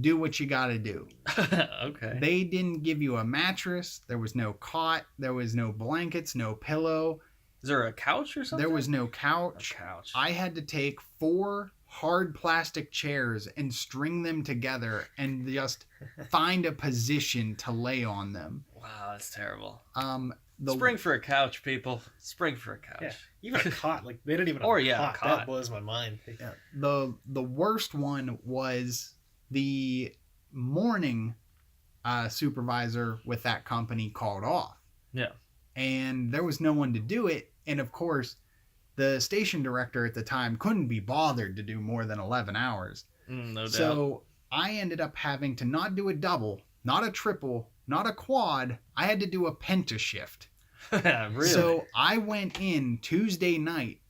B: do what you got to do.
D: Okay.
B: They didn't give you a mattress. There was no cot. There was no blankets, no pillow.
D: Is there a couch or something?
B: There was no couch.
D: A couch.
B: I had to take 4 hard plastic chairs and string them together and just find a position to lay on them.
D: Wow, that's terrible.
B: The
D: Spring for a couch, people. Spring for a couch.
C: Yeah, even a cot. Like they don't even have
D: Or,
C: a
D: yeah,
C: cot.
D: a cot.
C: That blows my mind.
B: Yeah. The worst one was the morning supervisor with that company called off.
D: Yeah.
B: And there was no one to do it. And of course, the station director at the time couldn't be bothered to do more than 11 hours.
D: No doubt.
B: So I ended up having to not do a double, not a triple, not a quad. I had to do a penta shift.
D: Really?
B: So I went in Tuesday night.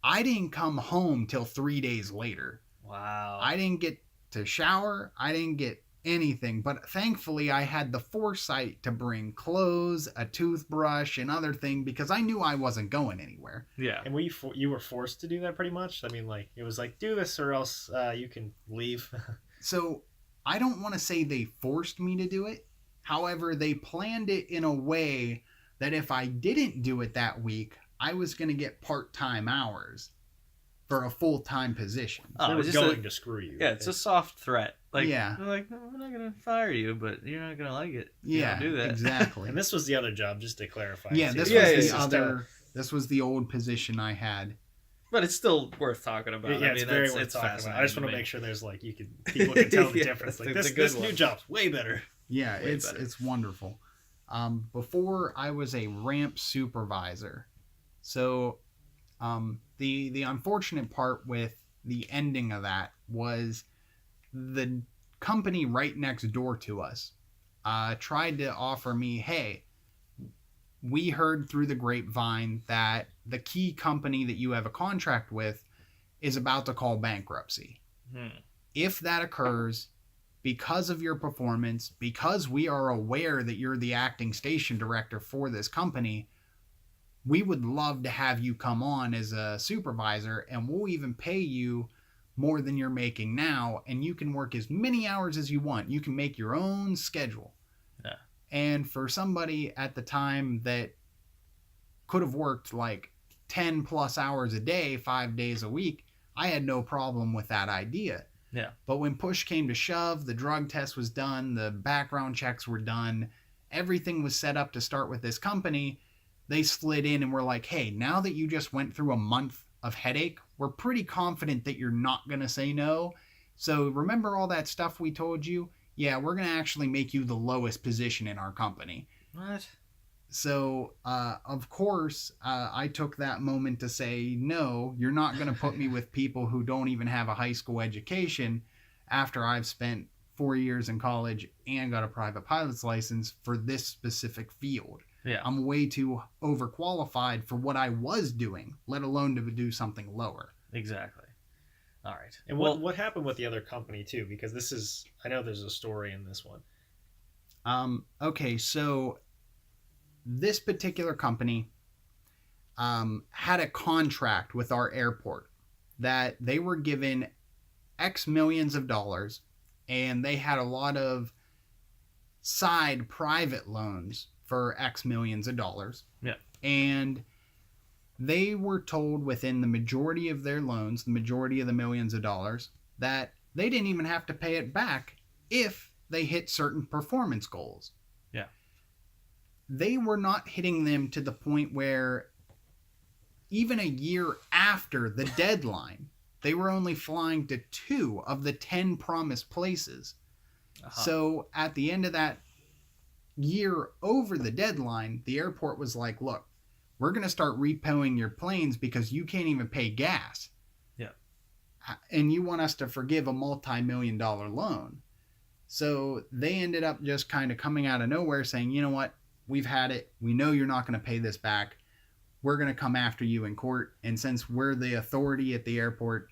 B: I didn't come home till 3 days later.
D: Wow.
B: I didn't get to shower. I didn't get anything. But thankfully, I had the foresight to bring clothes, a toothbrush, and other thing because I knew I wasn't going anywhere.
D: Yeah.
C: And you were forced to do that pretty much? I mean, like, it was like, do this or else you can leave.
B: So I don't want to say they forced me to do it. However, they planned it in a way that if I didn't do it that week, I was going to get part-time hours for a full-time position.
D: Oh,
C: They were
D: it's just
C: going to screw you.
D: Yeah, it's a soft threat. Like,
B: Yeah.
D: they're like, no, we're not going to fire you, but you're not going to like it.
B: Yeah,
D: do that.
B: exactly.
C: And this was the other job, just to clarify.
B: Yeah,
C: too.
B: this
D: Yeah,
B: was
D: yeah,
B: the
D: yeah.
B: other. This was the old position I had.
D: But it's still worth talking about.
C: Yeah, it's very worth
D: it's
C: talking about.
D: fascinating
C: I just want
D: me.
C: to make sure there's like people can tell the
D: Yeah,
C: difference. Like
D: it's a good
C: this
D: one.
C: new job's way better.
B: Yeah,
D: Way
B: it's
D: better.
B: it's wonderful. Before I was a ramp supervisor, so the unfortunate part with the ending of that was the company right next door to us tried to offer me, hey, we heard through the grapevine that the key company that you have a contract with is about to call bankruptcy. If that occurs, because of your performance, because we are aware that you're the acting station director for this company, we would love to have you come on as a supervisor, and we'll even pay you more than you're making now, and you can work as many hours as you want. You can make your own schedule.
D: Yeah.
B: And for somebody at the time that could have worked like 10 plus hours a day, 5 days a week, I had no problem with that idea.
D: Yeah.
B: But when push came to shove, the drug test was done, the background checks were done, everything was set up to start with this company. They slid in and were like, hey, now that you just went through a month of headache, we're pretty confident that you're not going to say no. So remember all that stuff we told you? Yeah, we're going to actually make you the lowest position in our company.
D: What?
B: So, of course, I took that moment to say, no, you're not going to put me with people who don't even have a high school education after I've spent 4 years in college and got a private pilot's license for this specific field.
D: Yeah.
B: I'm way too overqualified for what I was doing, let alone to do something lower.
D: Exactly. All right.
C: And what happened with the other company too? Because this is, I know there's a story in this one.
B: Okay, so this particular company had a contract with our airport that they were given X millions of dollars, and they had a lot of side private loans for X millions of dollars.
D: Yeah.
B: And they were told within the majority of their loans, the majority of the millions of dollars, that they didn't even have to pay it back if they hit certain performance goals.
D: Yeah.
B: They were not hitting them to the point where even a year after the deadline, they were only flying to 2 of the 10 promised places.
D: Uh-huh.
B: So at the end of that year over the deadline, the airport was like, look, we're going to start repoing your planes because you can't even pay gas.
D: Yeah.
B: And you want us to forgive a multi-million-dollar loan. So they ended up just kind of coming out of nowhere saying, you know what, we've had it. We know you're not going to pay this back. We're going to come after you in court. And since we're the authority at the airport,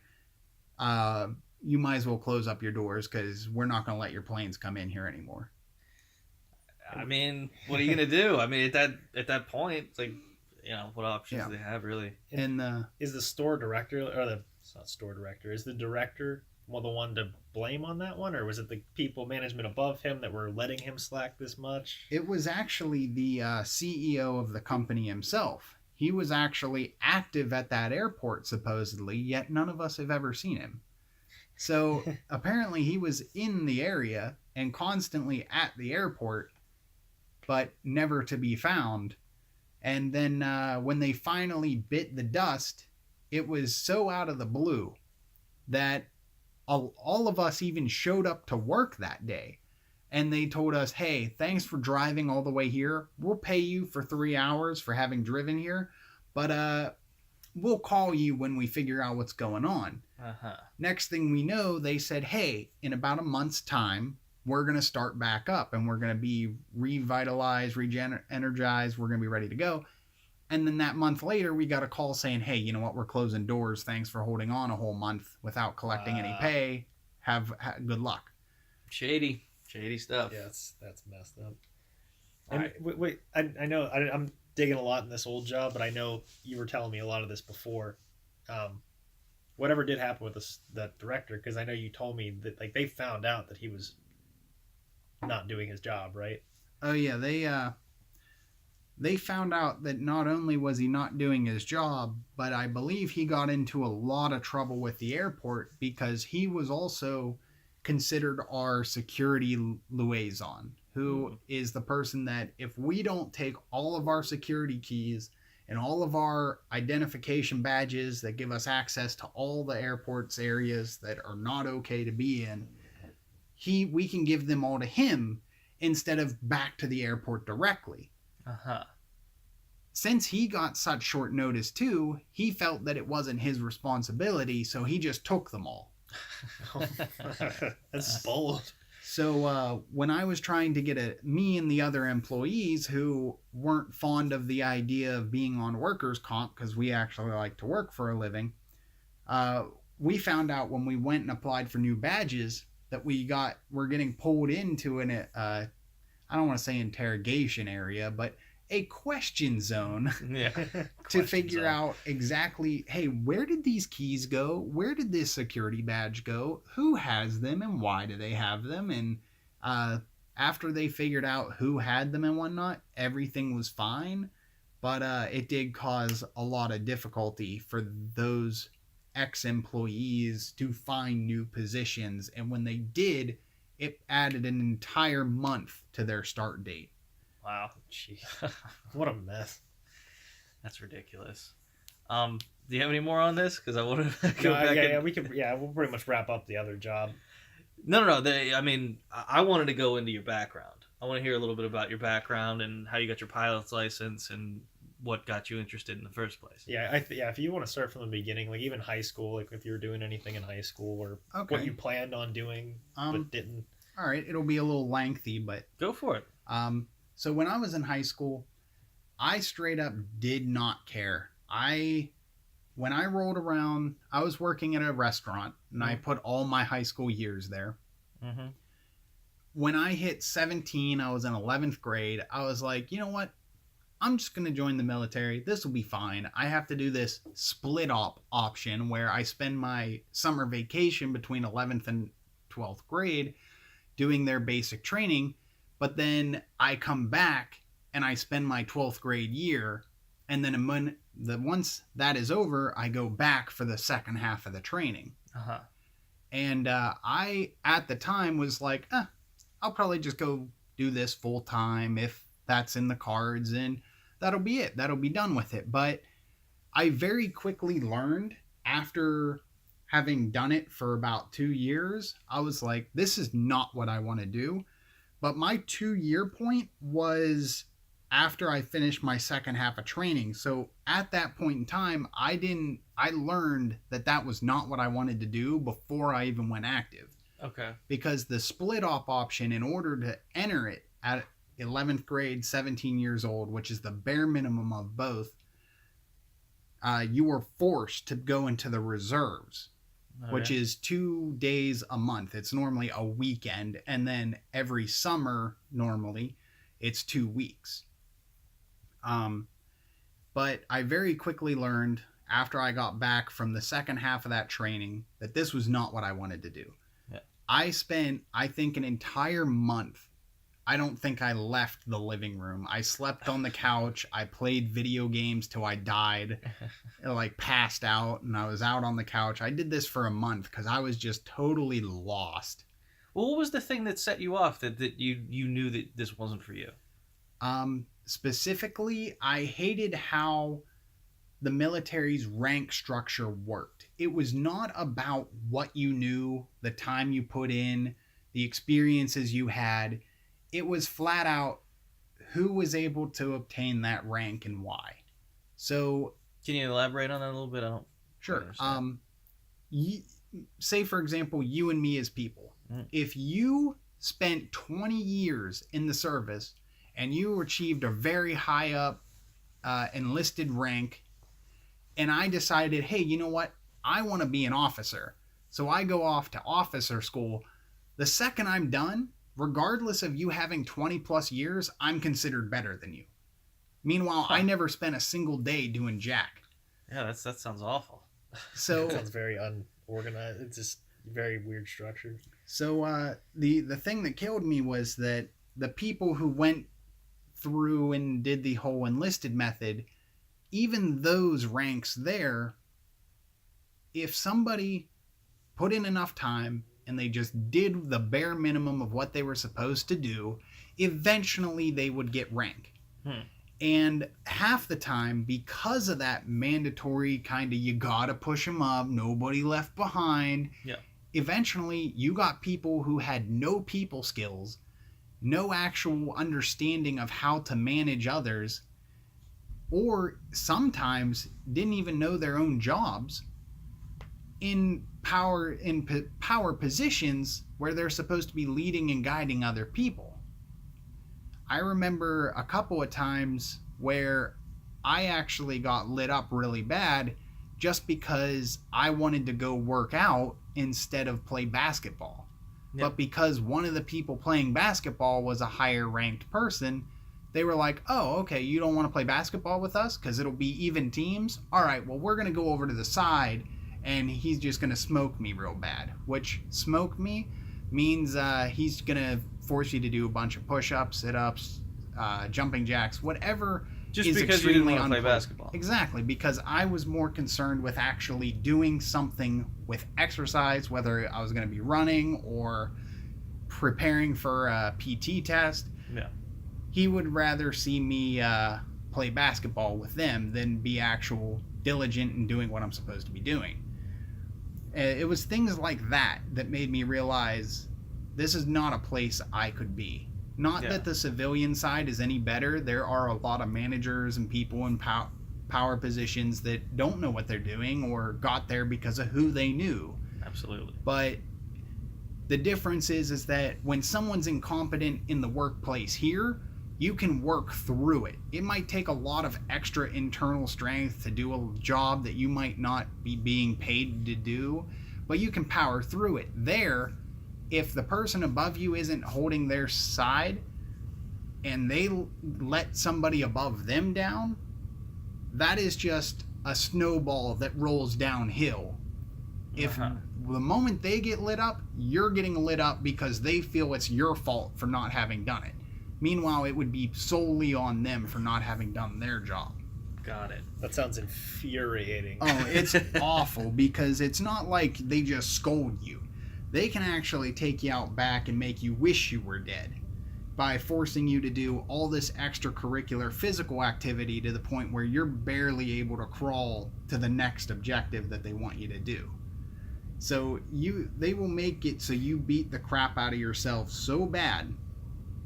B: you might as well close up your doors because we're not going to let your planes come in here anymore.
D: I mean, what are you gonna do? I mean, at that point, it's like, you know, what options do they have really?
B: And
C: is the store director, or it's not store director, is the director the one to blame on that one, or was it the people management above him that were letting him slack this much?
B: It was actually the CEO of the company himself. He was actually active at that airport supposedly, yet none of us have ever seen him. So apparently he was in the area and constantly at the airport, but never to be found. And then when they finally bit the dust, it was so out of the blue that all of us even showed up to work that day. And they told us, hey, thanks for driving all the way here. We'll pay you for 3 hours for having driven here, but we'll call you when we figure out what's going on.
D: Uh-huh.
B: Next thing we know, they said, hey, in about a month's time, we're going to start back up and we're going to be revitalized, energized. We're going to be ready to go. And then that month later, we got a call saying, hey, you know what? We're closing doors. Thanks for holding on a whole month without collecting any pay. Have good luck.
D: Shady stuff.
C: Yeah, that's messed up. And wait, I know I'm digging a lot in this old job, but I know you were telling me a lot of this before. Whatever did happen with that director, because I know you told me that like they found out that he was not doing his job, right?
B: Oh yeah, they found out that not only was he not doing his job, but I believe he got into a lot of trouble with the airport because he was also considered our security liaison, who is the person that if we don't take all of our security keys and all of our identification badges that give us access to all the airport's areas that are not okay to be in, we can give them all to him instead of back to the airport directly.
D: Uh-huh.
B: Since he got such short notice too, he felt that it wasn't his responsibility, so he just took them all.
C: That's bold.
B: So when I was trying to get me and the other employees who weren't fond of the idea of being on workers' comp, because we actually like to work for a living, we found out when we went and applied for new badges that we're getting pulled into I don't want to say interrogation area, but a question zone to figure out exactly, hey, where did these keys go? Where did this security badge go? Who has them and why do they have them? And after they figured out who had them and whatnot, everything was fine. But it did cause a lot of difficulty for those ex-employees to find new positions. And when they did, it added an entire month to their start date.
C: Wow. Jeez. What a mess.
D: That's ridiculous. Do you have any more on this? Because I want to go back.
C: We'll pretty much wrap up the other job.
D: No. I wanted to go into your background. I want to hear a little bit about your background and how you got your pilot's license and what got you interested in the first place.
C: Yeah, if you want to start from the beginning, like even high school, like if you were doing anything in high school or what you planned on doing but didn't.
B: All right, it'll be a little lengthy, but
D: go for it.
B: So when I was in high school, I straight up did not care. When I rolled around, I was working at a restaurant, and I put all my high school years there.
D: Mm-hmm.
B: When I hit 17, I was in 11th grade. I was like, you know what? I'm just going to join the military. This will be fine. I have to do this split op option where I spend my summer vacation between 11th and 12th grade doing their basic training, but then I come back and I spend my 12th grade year, and then once that is over, I go back for the second half of the training.
D: Uh-huh.
B: And I, at the time, was like, I'll probably just go do this full time if that's in the cards, and that'll be it. That'll be done with it. But I very quickly learned, after having done it for about 2 years, I was like, this is not what I want to do. But my 2-year point was after I finished my second half of training. So at that point in time, I learned that was not what I wanted to do before I even went active.
D: Okay.
B: Because the split op option, in order to enter it at 11th grade, 17 years old, which is the bare minimum of both, you were forced to go into the reserves, which is 2 days a month. It's normally a weekend. And then every summer, normally, it's 2 weeks. But I very quickly learned, after I got back from the second half of that training, that this was not what I wanted to do.
D: Yeah.
B: I spent, I think, an entire month. I don't think I left the living room. I slept on the couch. I played video games till I died, like passed out, and I was out on the couch. I did this for a month because I was just totally lost.
D: Well, what was the thing that set you off that you knew that this wasn't for you?
B: Specifically, I hated how the military's rank structure worked. It was not about what you knew, the time you put in, the experiences you had. It was flat out who was able to obtain that rank and why. So,
D: can you elaborate on that a little bit? I don't.
B: Sure. Say, for example, you and me as people.
D: Mm.
B: If you spent 20 years in the service and you achieved a very high up enlisted rank, and I decided, hey, you know what? I want to be an officer. So I go off to officer school. The second I'm done, regardless of you having 20 plus years, I'm considered better than you. Meanwhile, I never spent a single day doing jack.
D: Yeah, that sounds awful.
B: So
C: It sounds very unorganized. It's just very weird structure.
B: So the thing that killed me was that the people who went through and did the whole enlisted method, even those ranks there, if somebody put in enough time and they just did the bare minimum of what they were supposed to do, eventually they would get rank. And half the time, because of that mandatory kind of, you gotta push them up, nobody left behind,
D: Yeah.
B: eventually you got people who had no people skills, no actual understanding of how to manage others, or sometimes didn't even know their own jobs, in power positions where they're supposed to be leading and guiding other people. I remember a couple of times where I actually got lit up really bad just because I wanted to go work out instead of play basketball.
D: Yep.
B: But because one of the people playing basketball was a higher ranked person, they were like, oh, okay, you don't want to play basketball with us because it'll be even teams? All right, well, we're going to go over to the side and he's just going to smoke me real bad. Which, smoke me means he's going to force you to do a bunch of push-ups, sit-ups, jumping jacks, whatever.
D: Just
B: is
D: because you didn't
B: extremely
D: want to play
B: unpleasant.
D: basketball.
B: Exactly, because I was more concerned with actually doing something with exercise, whether I was going to be running or preparing for a PT test.
D: Yeah.
B: He would rather see me play basketball with them than be actual diligent in doing what I'm supposed to be doing. It was things like that that made me realize this is not a place I could be. Not that the civilian side is any better. There are a lot of managers and people in power positions that don't know what they're doing or got there because of who they knew.
D: Absolutely.
B: But the difference is that when someone's incompetent in the workplace here, you can work through it. It might take a lot of extra internal strength to do a job that you might not be being paid to do, but you can power through it. There, if the person above you isn't holding their side, and they let somebody above them down, that is just a snowball that rolls downhill. If the moment they get lit up, you're getting lit up because they feel it's your fault for not having done it. Meanwhile, it would be solely on them for not having done their job.
D: Got it.
C: That sounds infuriating.
B: Oh, it's awful, because it's not like they just scold you. They can actually take you out back and make you wish you were dead by forcing you to do all this extracurricular physical activity to the point where you're barely able to crawl to the next objective that they want you to do. So they will make it so you beat the crap out of yourself so bad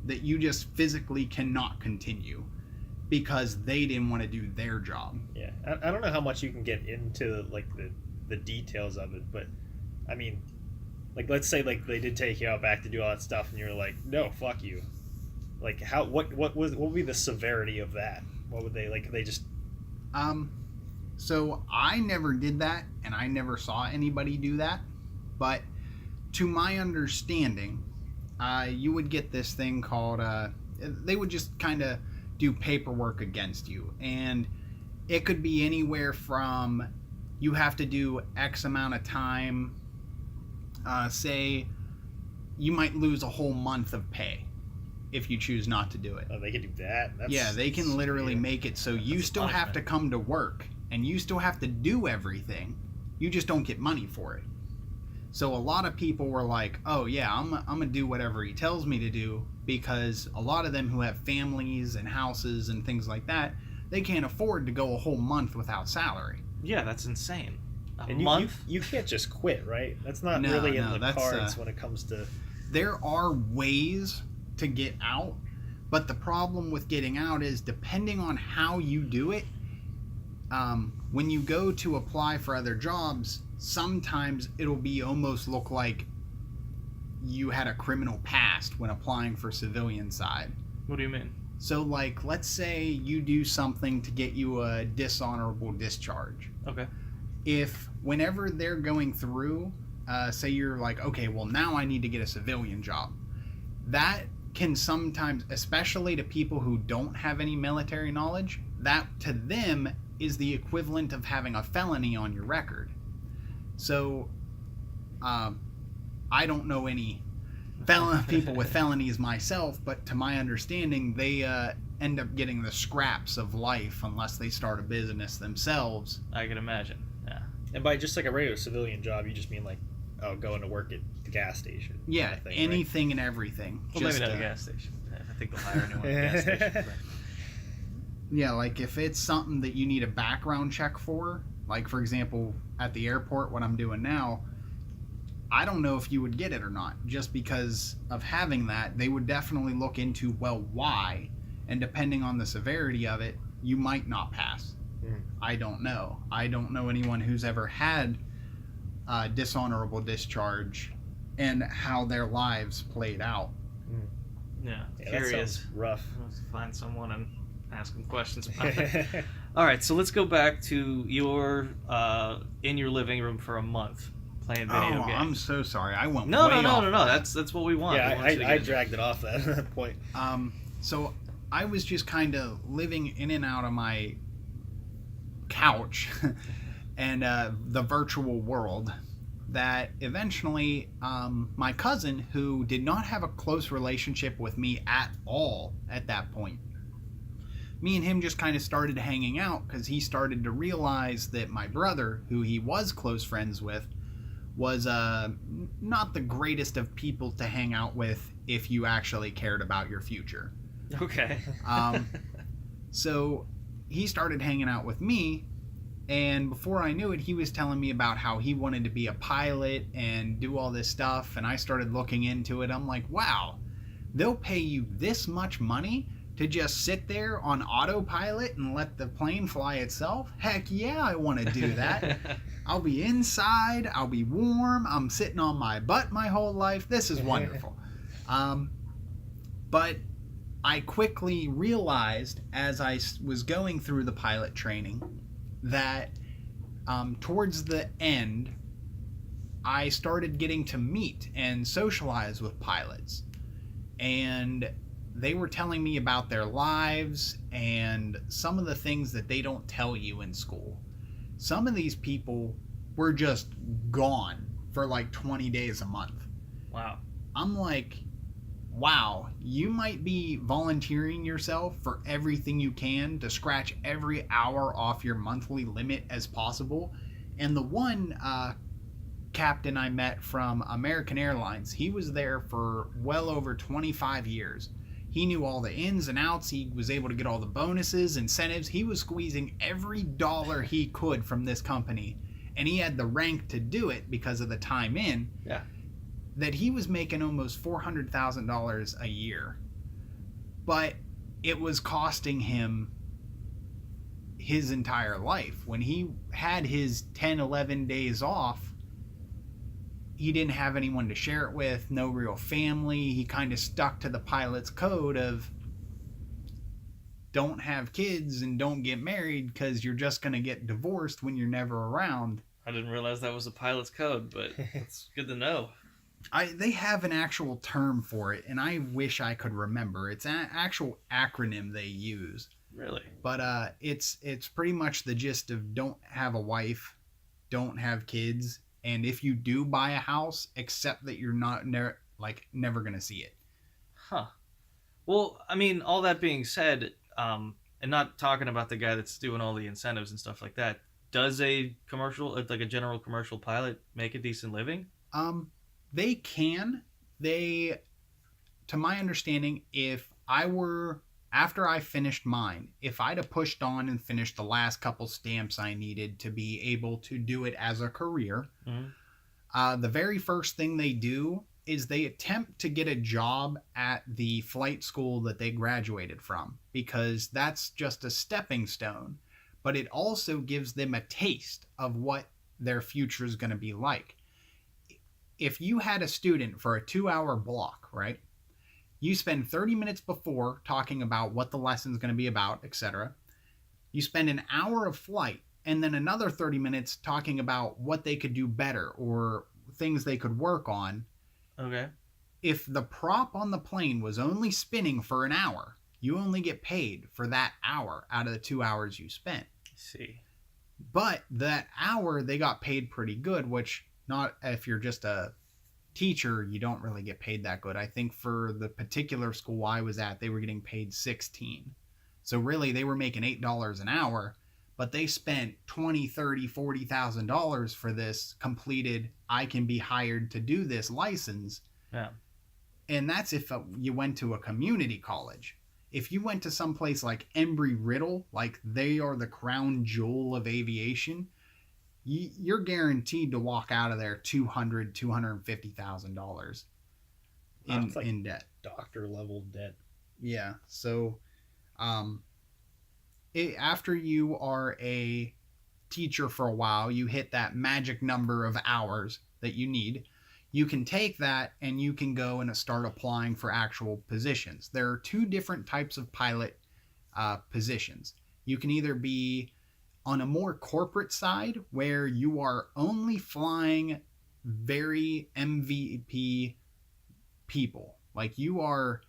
B: that you just physically cannot continue because they didn't want to do their job.
C: Yeah, I don't know how much you can get into like the details of it, but I mean, like let's say like they did take you out back to do all that stuff, and you're like, no, fuck you. Like what would be the severity of that? What would they like? They just
B: So I never did that, and I never saw anybody do that. But to my understanding, you would get this thing called, they would just kind of do paperwork against you. And it could be anywhere from you have to do X amount of time. Say you might lose a whole month of pay if you choose not to do it.
C: Oh, they can do that?
B: Yeah, they can literally make it so you still have to come to work and you still have to do everything. You just don't get money for it. So a lot of people were like, oh yeah, I'm going to do whatever he tells me to do, because a lot of them who have families and houses and things like that, they can't afford to go a whole month without salary.
D: Yeah, that's insane. A
C: And
D: month?
C: you can't just quit, right? That's not
B: No,
C: really
B: no,
C: in the
B: that's,
C: cards when it comes to...
B: There are ways to get out, but the problem with getting out is, depending on how you do it, when you go to apply for other jobs, sometimes it'll be almost look like you had a criminal past when applying for civilian side.
D: What do you mean?
B: So like, let's say you do something to get you a dishonorable discharge.
D: Okay.
B: If whenever they're going through, say you're like, okay, well now I need to get a civilian job, that can sometimes, especially to people who don't have any military knowledge, that to them is the equivalent of having a felony on your record. So I don't know any people with felonies myself, but to my understanding, they end up getting the scraps of life unless they start a business themselves.
D: I can imagine. Yeah.
C: And by just like a regular civilian job, you just mean like, oh, going to work at the gas station.
B: Yeah,
C: kind of thing,
B: anything and everything.
D: Well, maybe not a gas station. I think they'll hire anyone at a gas station. But...
B: Yeah, like if it's something that you need a background check for, like for example, at the airport, what I'm doing now, I don't know if you would get it or not. Just because of having that, they would definitely look into, well, why? And depending on the severity of it, you might not pass. I don't know. I don't know anyone who's ever had a dishonorable discharge and how their lives played out.
D: Yeah,
C: Yeah,
D: curious.
C: that sounds rough.
D: Let's find someone and ask them questions about it. All right, so let's go back to your in your living room for a month playing video games.
B: I'm so sorry. I went
D: No.
B: way off.
D: That's what we want.
C: Yeah,
D: We want you to
C: I
D: get-
C: dragged it off that point.
B: So I was just kind of living in and out of my couch and the virtual world, that eventually my cousin, who did not have a close relationship with me at all at that point, me and him just kind of started hanging out because he started to realize that my brother, who he was close friends with, was not the greatest of people to hang out with if you actually cared about your future.
D: Okay.
B: So he started hanging out with me, and before I knew it, he was telling me about how he wanted to be a pilot and do all this stuff, and I started looking into it. I'm like, wow, they'll pay you this much money to just sit there on autopilot and let the plane fly itself? Heck yeah, I want to do that. I'll be inside, I'll be warm, I'm sitting on my butt my whole life. This is wonderful. But I quickly realized as I was going through the pilot training that towards the end, I started getting to meet and socialize with pilots. And they were telling me about their lives and some of the things that they don't tell you in school. Some of these people were just gone for like 20 days a month.
D: Wow.
B: I'm like, wow, you might be volunteering yourself for everything you can to scratch every hour off your monthly limit as possible. And the one captain I met from American Airlines, he was there for well over 25 years. He knew all the ins and outs. He was able to get all the bonuses, incentives. He was squeezing every dollar he could from this company. And he had the rank to do it because of the time in.
D: Yeah.
B: That he was making almost $400,000 a year. But it was costing him his entire life. When he had his 10, 11 days off, he didn't have anyone to share it with, no real family. He kind of stuck to the pilot's code of don't have kids and don't get married because you're just going to get divorced when you're never around.
D: I didn't realize that was a pilot's code, but it's good to know.
B: They have an actual term for it, and I wish I could remember. It's an actual acronym they use.
D: Really?
B: But it's pretty much the gist of don't have a wife, don't have kids, and if you do buy a house, accept that you're never going to see it.
D: Huh. Well, I mean, all that being said, and not talking about the guy that's doing all the incentives and stuff like that, does a commercial, like a general commercial pilot, make a decent living?
B: They can. To my understanding, after I finished mine, if I'd have pushed on and finished the last couple stamps I needed to be able to do it as a career, the very first thing they do is they attempt to get a job at the flight school that they graduated from, because that's just a stepping stone, but it also gives them a taste of what their future is going to be like. If you had a student for a 2-hour block, right? You spend 30 minutes before talking about what the lesson's going to be about, etc. You spend an hour of flight and then another 30 minutes talking about what they could do better or things they could work on.
D: Okay.
B: If the prop on the plane was only spinning for an hour, you only get paid for that hour out of the 2 hours you spent.
D: I see.
B: But that hour they got paid pretty good, which not if you're just a teacher, you don't really get paid that good. I think for the particular school I was at, they were getting paid $16. So really they were making $8 an hour, but they spent $20, $30, $40,000 for this completed, I can be hired to do this license.
D: Yeah.
B: And that's if you went to a community college. If you went to some place like Embry-Riddle, like they are the crown jewel of aviation, you're guaranteed to walk out of there $200,000, $250,000 in debt.
C: Doctor level debt.
B: Yeah. So, after you are a teacher for a while, you hit that magic number of hours that you need. You can take that and you can go and start applying for actual positions. There are 2 different types of pilot positions. You can either be on a more corporate side where you are only flying very MVP people. Like you're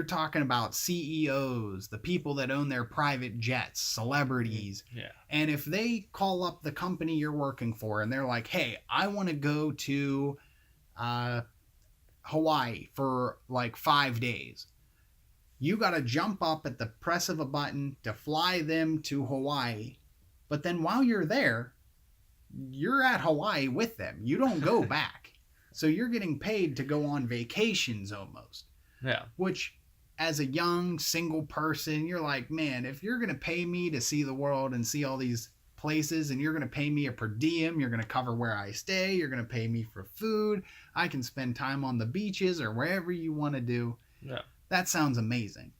B: talking about CEOs, the people that own their private jets, celebrities.
D: Yeah.
B: And if they call up the company you're working for and they're like, hey, I want to go to Hawaii for like 5 days. You got to jump up at the press of a button to fly them to Hawaii. But then while you're there, you're at Hawaii with them. You don't go back. So you're getting paid to go on vacations almost.
D: Yeah.
B: Which, as a young single person, you're like, man, if you're going to pay me to see the world and see all these places and you're going to pay me a per diem, you're going to cover where I stay, you're going to pay me for food, I can spend time on the beaches or wherever you want to do.
D: Yeah.
B: That sounds amazing.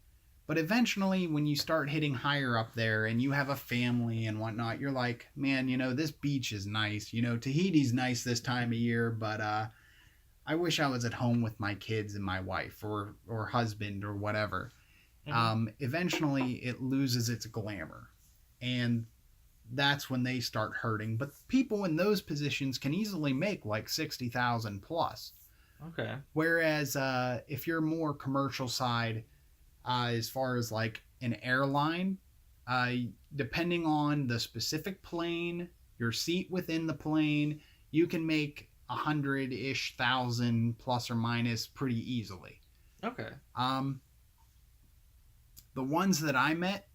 B: But eventually, when you start hitting higher up there and you have a family and whatnot, you're like, man, this beach is nice. Tahiti's nice this time of year, but I wish I was at home with my kids and my wife or husband or whatever. Mm-hmm. Eventually, it loses its glamour. And that's when they start hurting. But people in those positions can easily make like $60,000 plus.
D: Okay.
B: Whereas if you're more commercial side, As far as like an airline, depending on the specific plane, your seat within the plane, you can make 100-ish thousand plus or minus pretty easily.
D: Okay.
B: The ones that I met,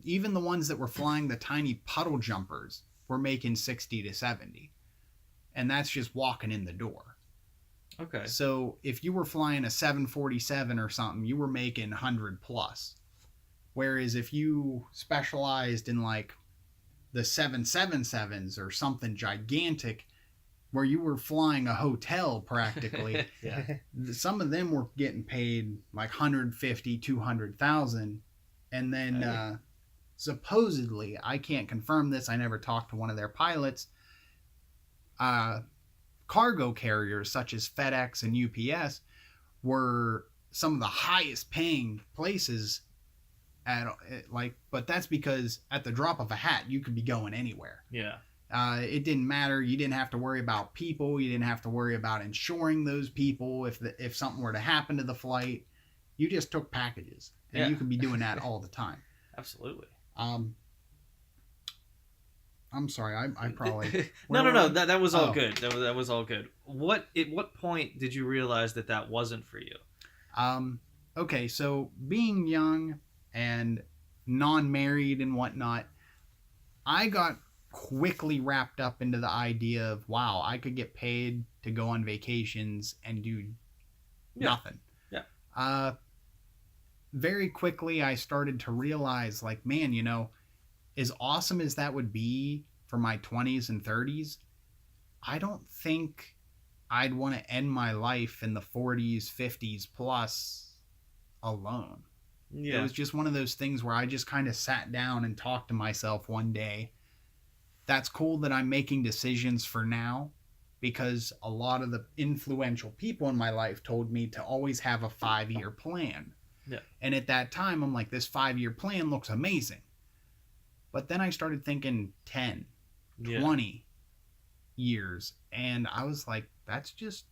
B: even the ones that were flying the tiny puddle jumpers, were making 60 to 70. And that's just walking in the door.
D: Okay.
B: So if you were flying a 747 or something, you were making 100 plus. Whereas if you specialized in like the 777s or something gigantic, where you were flying a hotel practically,
C: Yeah.
B: some of them were getting paid like 150, 200,000. And then supposedly, I can't confirm this, I never talked to one of their pilots, cargo carriers such as FedEx and UPS were some of the highest paying places but that's because at the drop of a hat you could be going anywhere.
D: Yeah.
B: It didn't matter. You didn't have to worry about people. You didn't have to worry about insuring those people if something were to happen to the flight. You just took packages, and you could be doing that all the time.
D: Absolutely.
B: I'm sorry. I probably
D: no. That was all good. That was all good. At what point did you realize that wasn't for you?
B: Okay, so being young and non-married and whatnot, I got quickly wrapped up into the idea of, wow, I could get paid to go on vacations and do nothing.
D: Yeah.
B: Very quickly I started to realize, like, man, as awesome as that would be for my 20s and 30s, I don't think I'd want to end my life in the 40s, 50s plus alone.
D: Yeah.
B: It was just one of those things where I just kind of sat down and talked to myself one day. That's cool that I'm making decisions for now, because a lot of the influential people in my life told me to always have a 5-year plan.
D: Yeah.
B: And at that time, I'm like, this 5-year plan looks amazing. But then I started thinking 10, 20 years. And I was like, that's just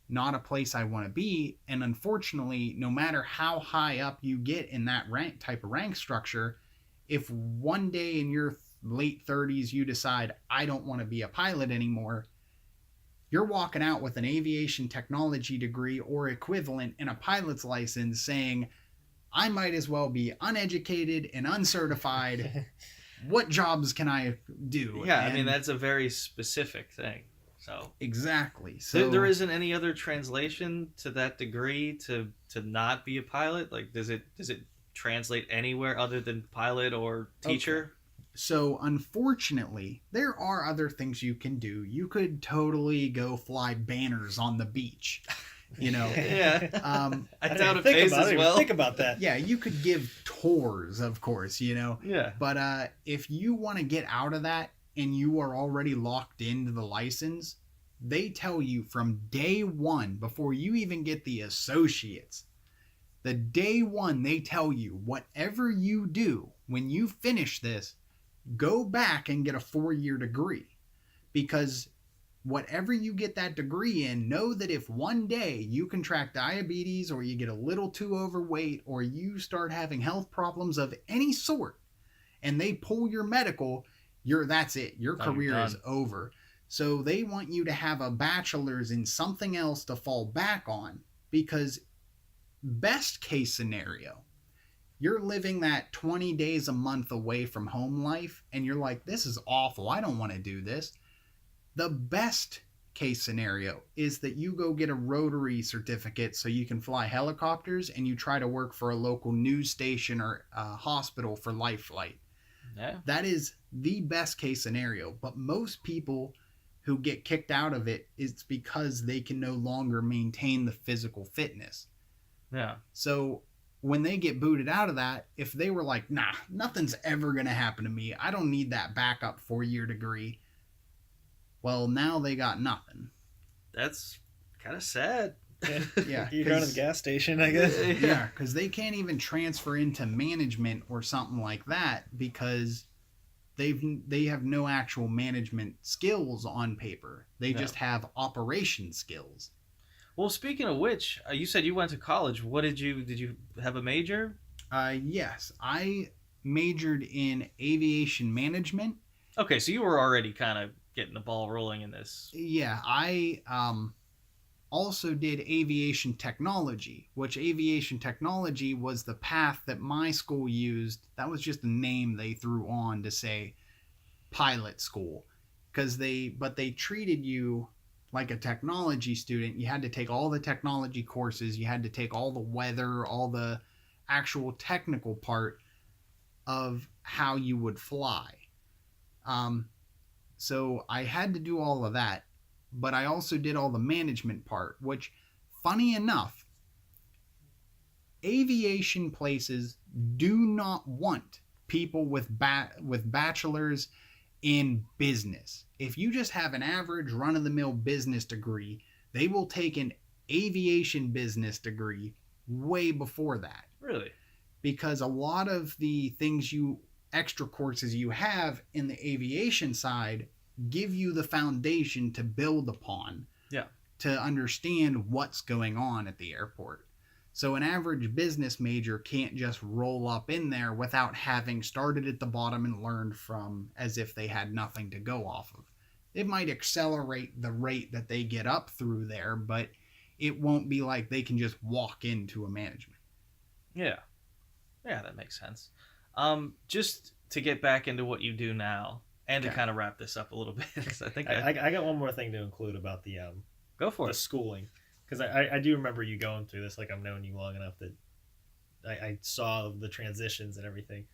B: not a place I want to be. And unfortunately, no matter how high up you get in that type of rank structure, if one day in your late 30s you decide, I don't want to be a pilot anymore, you're walking out with an aviation technology degree or equivalent and a pilot's license saying, I might as well be uneducated and uncertified. What jobs can I do?
D: Yeah, I mean, that's a very specific thing. So
B: exactly. So
D: there isn't any other translation to that degree to not be a pilot? Like, does it translate anywhere other than pilot or teacher?
B: Okay. So unfortunately, there are other things you can do. You could totally go fly banners on the beach.
D: Yeah.
C: I
D: doubt it pays as well.
C: Think about that.
B: Yeah, you could give tours, of course,
D: Yeah.
B: But if you want to get out of that and you are already locked into the license, they tell you from day one, before you even get the associates, the day one, they tell you, whatever you do, when you finish this, go back and get a 4-year degree. Because whatever you get that degree in, know that if one day you contract diabetes or you get a little too overweight or you start having health problems of any sort and they pull your medical, that's it. Your career is over. So they want you to have a bachelor's in something else to fall back on, because best case scenario, you're living that 20 days a month away from home life and you're like, this is awful. I don't want to do this. The best case scenario is that you go get a rotary certificate so you can fly helicopters and you try to work for a local news station or a hospital for life flight.
D: Yeah.
B: That is the best case scenario. But most people who get kicked out of it, it's because they can no longer maintain the physical fitness.
D: Yeah.
B: So when they get booted out of that, if they were like, nah, nothing's ever going to happen to me, I don't need that backup 4-year degree, well, now they got nothing.
D: That's kind of sad.
B: Yeah.
C: You're going to the gas station, I guess.
B: Yeah, because they can't even transfer into management or something like that because they have no actual management skills on paper. They just have operation skills.
D: Well, speaking of which, you said you went to college. What did you have a major?
B: Yes, I majored in aviation management.
D: Okay, so you were already kind of getting the ball rolling in this.
B: Yeah, I also did aviation technology, which aviation technology was the path that my school used. That was just a name they threw on to say pilot school, because they treated you like a technology student. You had to take all the technology courses, you had to take all the weather, all the actual technical part of how you would fly. So I had to do all of that, but I also did all the management part, which, funny enough, aviation places do not want people with bachelors in business. If you just have an average run-of-the-mill business degree, they will take an aviation business degree way before that.
D: Really?
B: Because a lot of the extra courses you have in the aviation side give you the foundation to build upon.
D: Yeah.
B: To understand what's going on at the airport. So an average business major can't just roll up in there without having started at the bottom and learned from as if they had nothing to go off of. It might accelerate the rate that they get up through there, but it won't be like they can just walk into a management.
D: Yeah. Yeah, that makes sense. Just to get back into what you do now, and to kind of wrap this up a little bit, because I think
C: I got one more thing to include about the
D: go for
C: the
D: it.
C: schooling, because I do remember you going through this. Like, I've known you long enough that I saw the transitions and everything.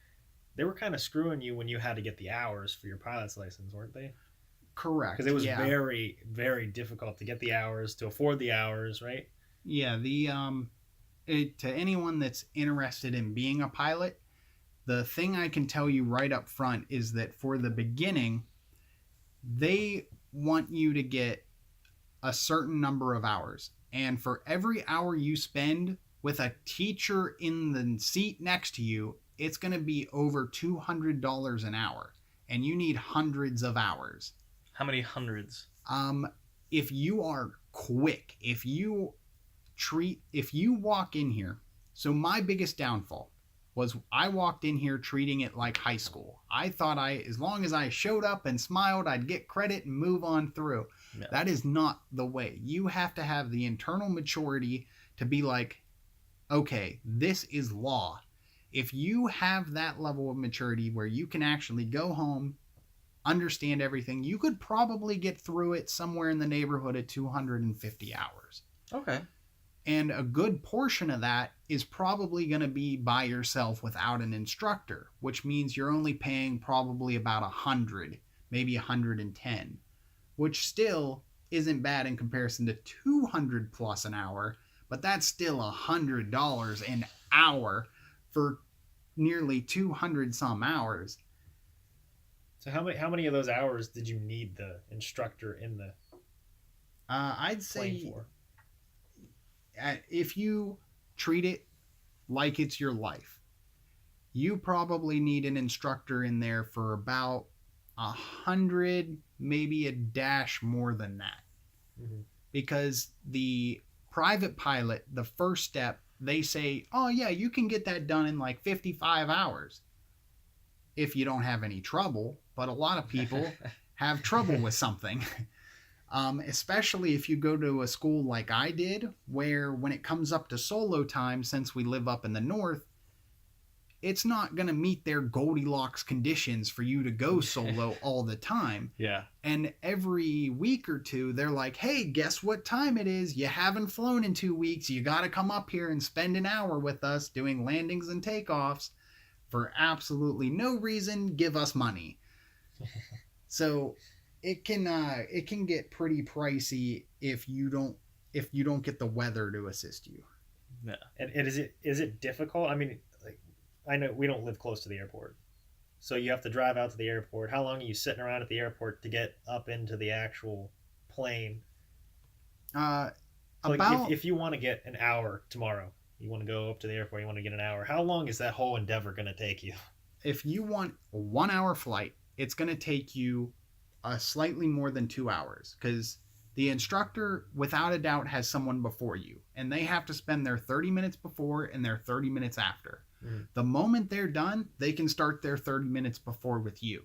C: They were kind of screwing you when you had to get the hours for your pilot's license, weren't they?
B: Correct.
C: Because it was very, very difficult to get the hours, to afford the hours, right?
B: Yeah, to anyone that's interested in being a pilot, the thing I can tell you right up front is that for the beginning, they want you to get a certain number of hours. And for every hour you spend with a teacher in the seat next to you, it's going to be over $200 an hour. And you need hundreds of hours.
D: How many hundreds?
B: If you are quick, if you walk in here, so my biggest downfall was I walked in here treating it like high school. I thought as long as I showed up and smiled, I'd get credit and move on through. No. That is not the way. You have to have the internal maturity to be like, okay, this is law. If you have that level of maturity where you can actually go home, understand everything, you could probably get through it somewhere in the neighborhood of 250 hours.
D: Okay.
B: And a good portion of that is probably going to be by yourself without an instructor, which means you're only paying probably about 100, maybe 110, which still isn't bad in comparison to 200 plus an hour, but that's still $100 an hour for nearly 200 some hours.
C: So how many of those hours did you need the instructor in the
B: I'd say
C: for?
B: If you treat it like it's your life, you probably need an instructor in there for about 100, maybe a dash more than that. Mm-hmm. Because the private pilot, the first step, they say, oh yeah, you can get that done in like 55 hours if you don't have any trouble. But a lot of people have trouble with something. Especially if you go to a school like I did, where when it comes up to solo time, since we live up in the north, it's not going to meet their Goldilocks conditions for you to go solo all the time.
D: Yeah.
B: And every week or two, they're like, hey, guess what time it is? You haven't flown in 2 weeks. You got to come up here and spend an hour with us doing landings and takeoffs for absolutely no reason. Give us money. So it can get pretty pricey if you don't get the weather to assist you.
C: Yeah. And is it difficult? I mean, like, I know we don't live close to the airport, so you have to drive out to the airport. How long are you sitting around at the airport to get up into the actual plane? If you want to get an hour tomorrow, you want to go up to the airport, you want to get an hour. How long is that whole endeavor going to take you?
B: If you want a 1 hour flight, it's going to take you slightly more than 2 hours, because The instructor, without a doubt, has someone before you, and they have to spend their 30 minutes before and their 30 minutes after. The moment they're done, they can start their 30 minutes before with you.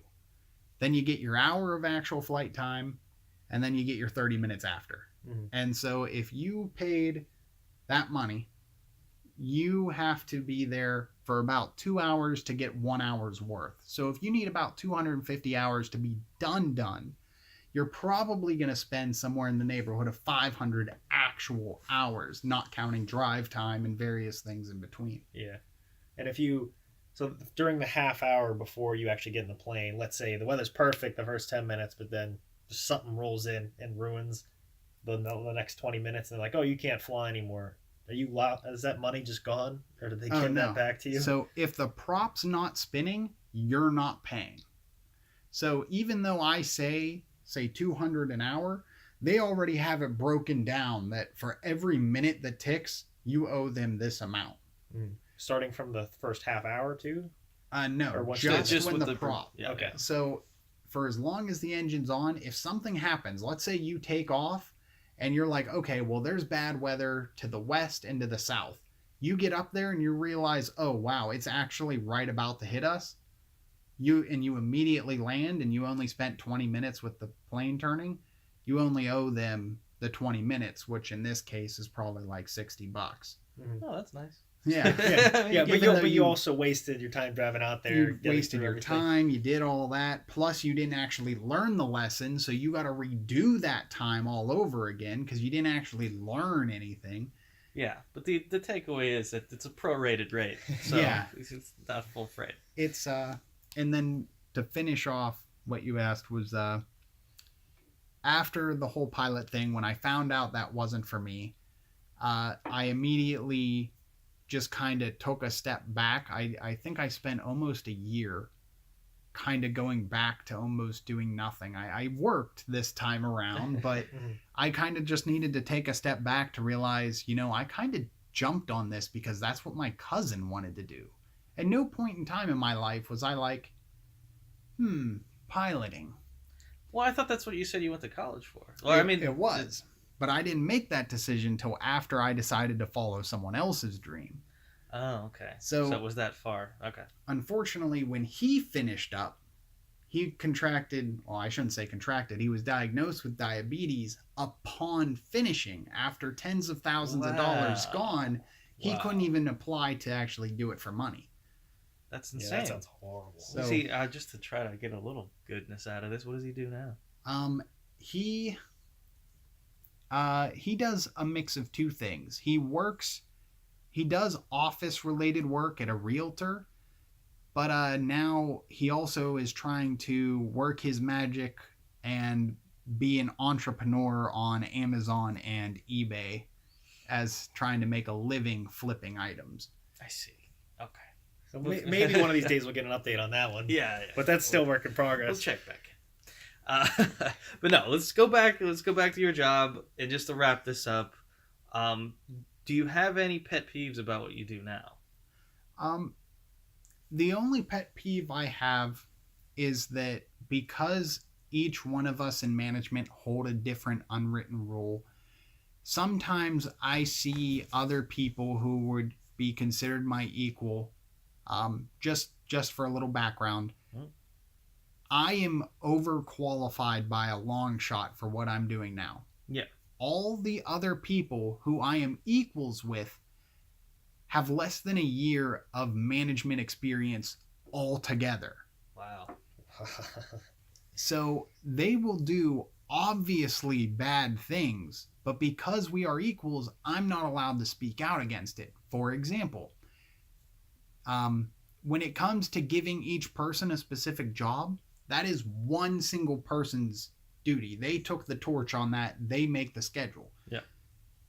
B: Then you get your hour of actual flight time, and then you get your 30 minutes after. And so if you paid that money, you have to be there for about 2 hours to get 1 hour's worth. So if you need about 250 hours to be done, you're probably going to spend somewhere in the neighborhood of 500 actual hours, not counting drive time and various things in between.
C: Yeah. And so during the half hour before you actually get in the plane, let's say the weather's perfect the first 10 minutes, but then just something rolls in and ruins the next 20 minutes, and they're like, oh, you can't fly anymore. Is that money just gone? Or did they give that back to you?
B: So if the prop's not spinning, you're not paying. So even though I say 200 an hour, they already have it broken down that for every minute that ticks, you owe them this amount.
C: Starting from the first half hour too?
B: No,
C: Or what's
B: just when
D: with
B: the prop.
D: Yeah,
C: Okay.
B: So for as long as the engine's on, if something happens, let's say you take off and you're like, okay, well, there's bad weather to the west and to the south. You get up there and you realize, oh, wow, it's actually right about to hit us. You immediately land and you only spent 20 minutes with the plane turning. You only owe them the 20 minutes, which in this case is probably like $60.
D: Oh, that's nice.
B: Yeah.
C: Yeah,
B: Even
C: but
B: though
C: you also wasted your time driving out there.
B: You
C: getting
B: wasted
C: through
B: your
C: everything.
B: time, you did all that, plus you didn't actually learn the lesson, so you got to redo that time all over again because you didn't actually learn anything.
D: Yeah, but the takeaway is that it's a prorated rate, so
B: Yeah.
D: it's not full freight.
B: It's and then to finish off what you asked was after the whole pilot thing, when I found out that wasn't for me, I immediately just kind of took a step back. I think I spent almost a year kind of going back to almost doing nothing. I worked this time around, but I kind of just needed to take a step back to realize, I kind of jumped on this because that's what my cousin wanted to do. At no point in time in my life was I like, piloting.
D: Well, I thought that's what you said you went to college for. Well,
B: It was. But I didn't make that decision until after I decided to follow someone else's dream.
D: Oh, okay.
B: So
D: it was that far. Okay.
B: Unfortunately, when he finished up, he contracted, well, I shouldn't say contracted, he was diagnosed with diabetes upon finishing. After tens of thousands of dollars gone, he couldn't even apply to actually do it for money.
D: That's insane.
C: Yeah, that sounds horrible.
B: So,
D: See, just to try to get a little goodness out of this, what does he do now?
B: He does a mix of two things. He does office related work at a realtor, but now he also is trying to work his magic and be an entrepreneur on Amazon and eBay as trying to make a living flipping items.
D: I see. Okay.
C: So maybe one of these days we'll get an update on that one.
D: Yeah.
C: But that's still work in progress.
D: We'll check back. But no, let's go back to your job, and just to wrap this up, do you have any pet peeves about what you do now?
B: The only pet peeve I have is that because each one of us in management hold a different unwritten rule, sometimes I see other people who would be considered my equal. Just for a little background, I am overqualified by a long shot for what I'm doing now.
D: Yeah.
B: All the other people who I am equals with have less than a year of management experience altogether.
D: Wow.
B: So they will do obviously bad things, but because we are equals, I'm not allowed to speak out against it. For example, when it comes to giving each person a specific job, that is one single person's duty. They took the torch on that. They make the schedule.
D: Yeah.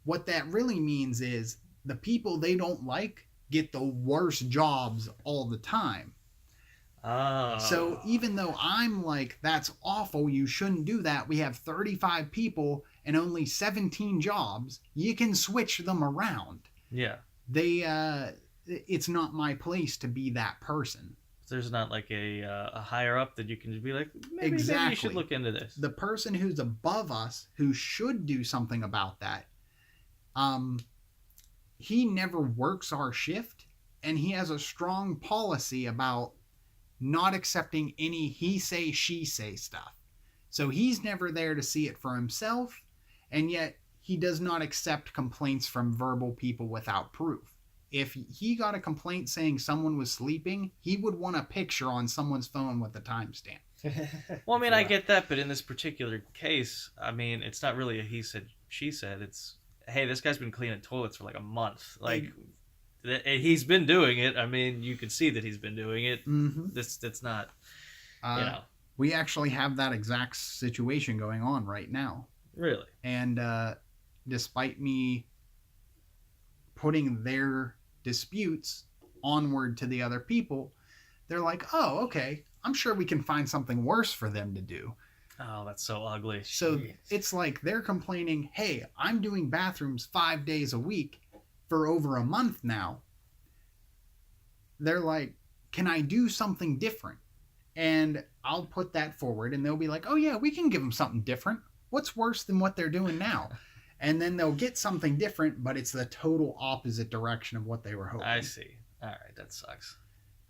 B: What that really means is the people they don't like get the worst jobs all the time. So even though I'm like, that's awful, you shouldn't do that, we have 35 people and only 17 jobs, you can switch them around.
D: Yeah.
B: It's not my place to be that person.
D: There's not like a higher up that you can be like, maybe you
B: Exactly.
D: should look into this.
B: The person who's above us who should do something about that, he never works our shift, and he has a strong policy about not accepting any he say, she say stuff. So he's never there to see it for himself, and yet he does not accept complaints from verbal people without proof. If he got a complaint saying someone was sleeping, he would want a picture on someone's phone with the timestamp.
D: Well, I mean, I get that, but in this particular case, I mean, it's not really a he said, she said. It's, hey, this guy's been cleaning toilets for like a month. Like, he's been doing it. I mean, you can see that he's been doing it.
B: Mm-hmm.
D: That's not, you know.
B: We actually have that exact situation going on right now.
D: Really?
B: And despite me putting their disputes onward to the other people, they're like, oh, okay, I'm sure we can find something worse for them to do.
D: Oh, that's so ugly.
B: So
C: Jeez.
B: it's like they're complaining, hey, I'm doing bathrooms 5 days a week for over a month now. They're like, can I do something different? And I'll put that forward, and they'll be like, oh yeah, we can give them something different. What's worse than what they're doing now? And then they'll get something different, but it's the total opposite direction of what they were hoping.
D: I see. All right, that sucks.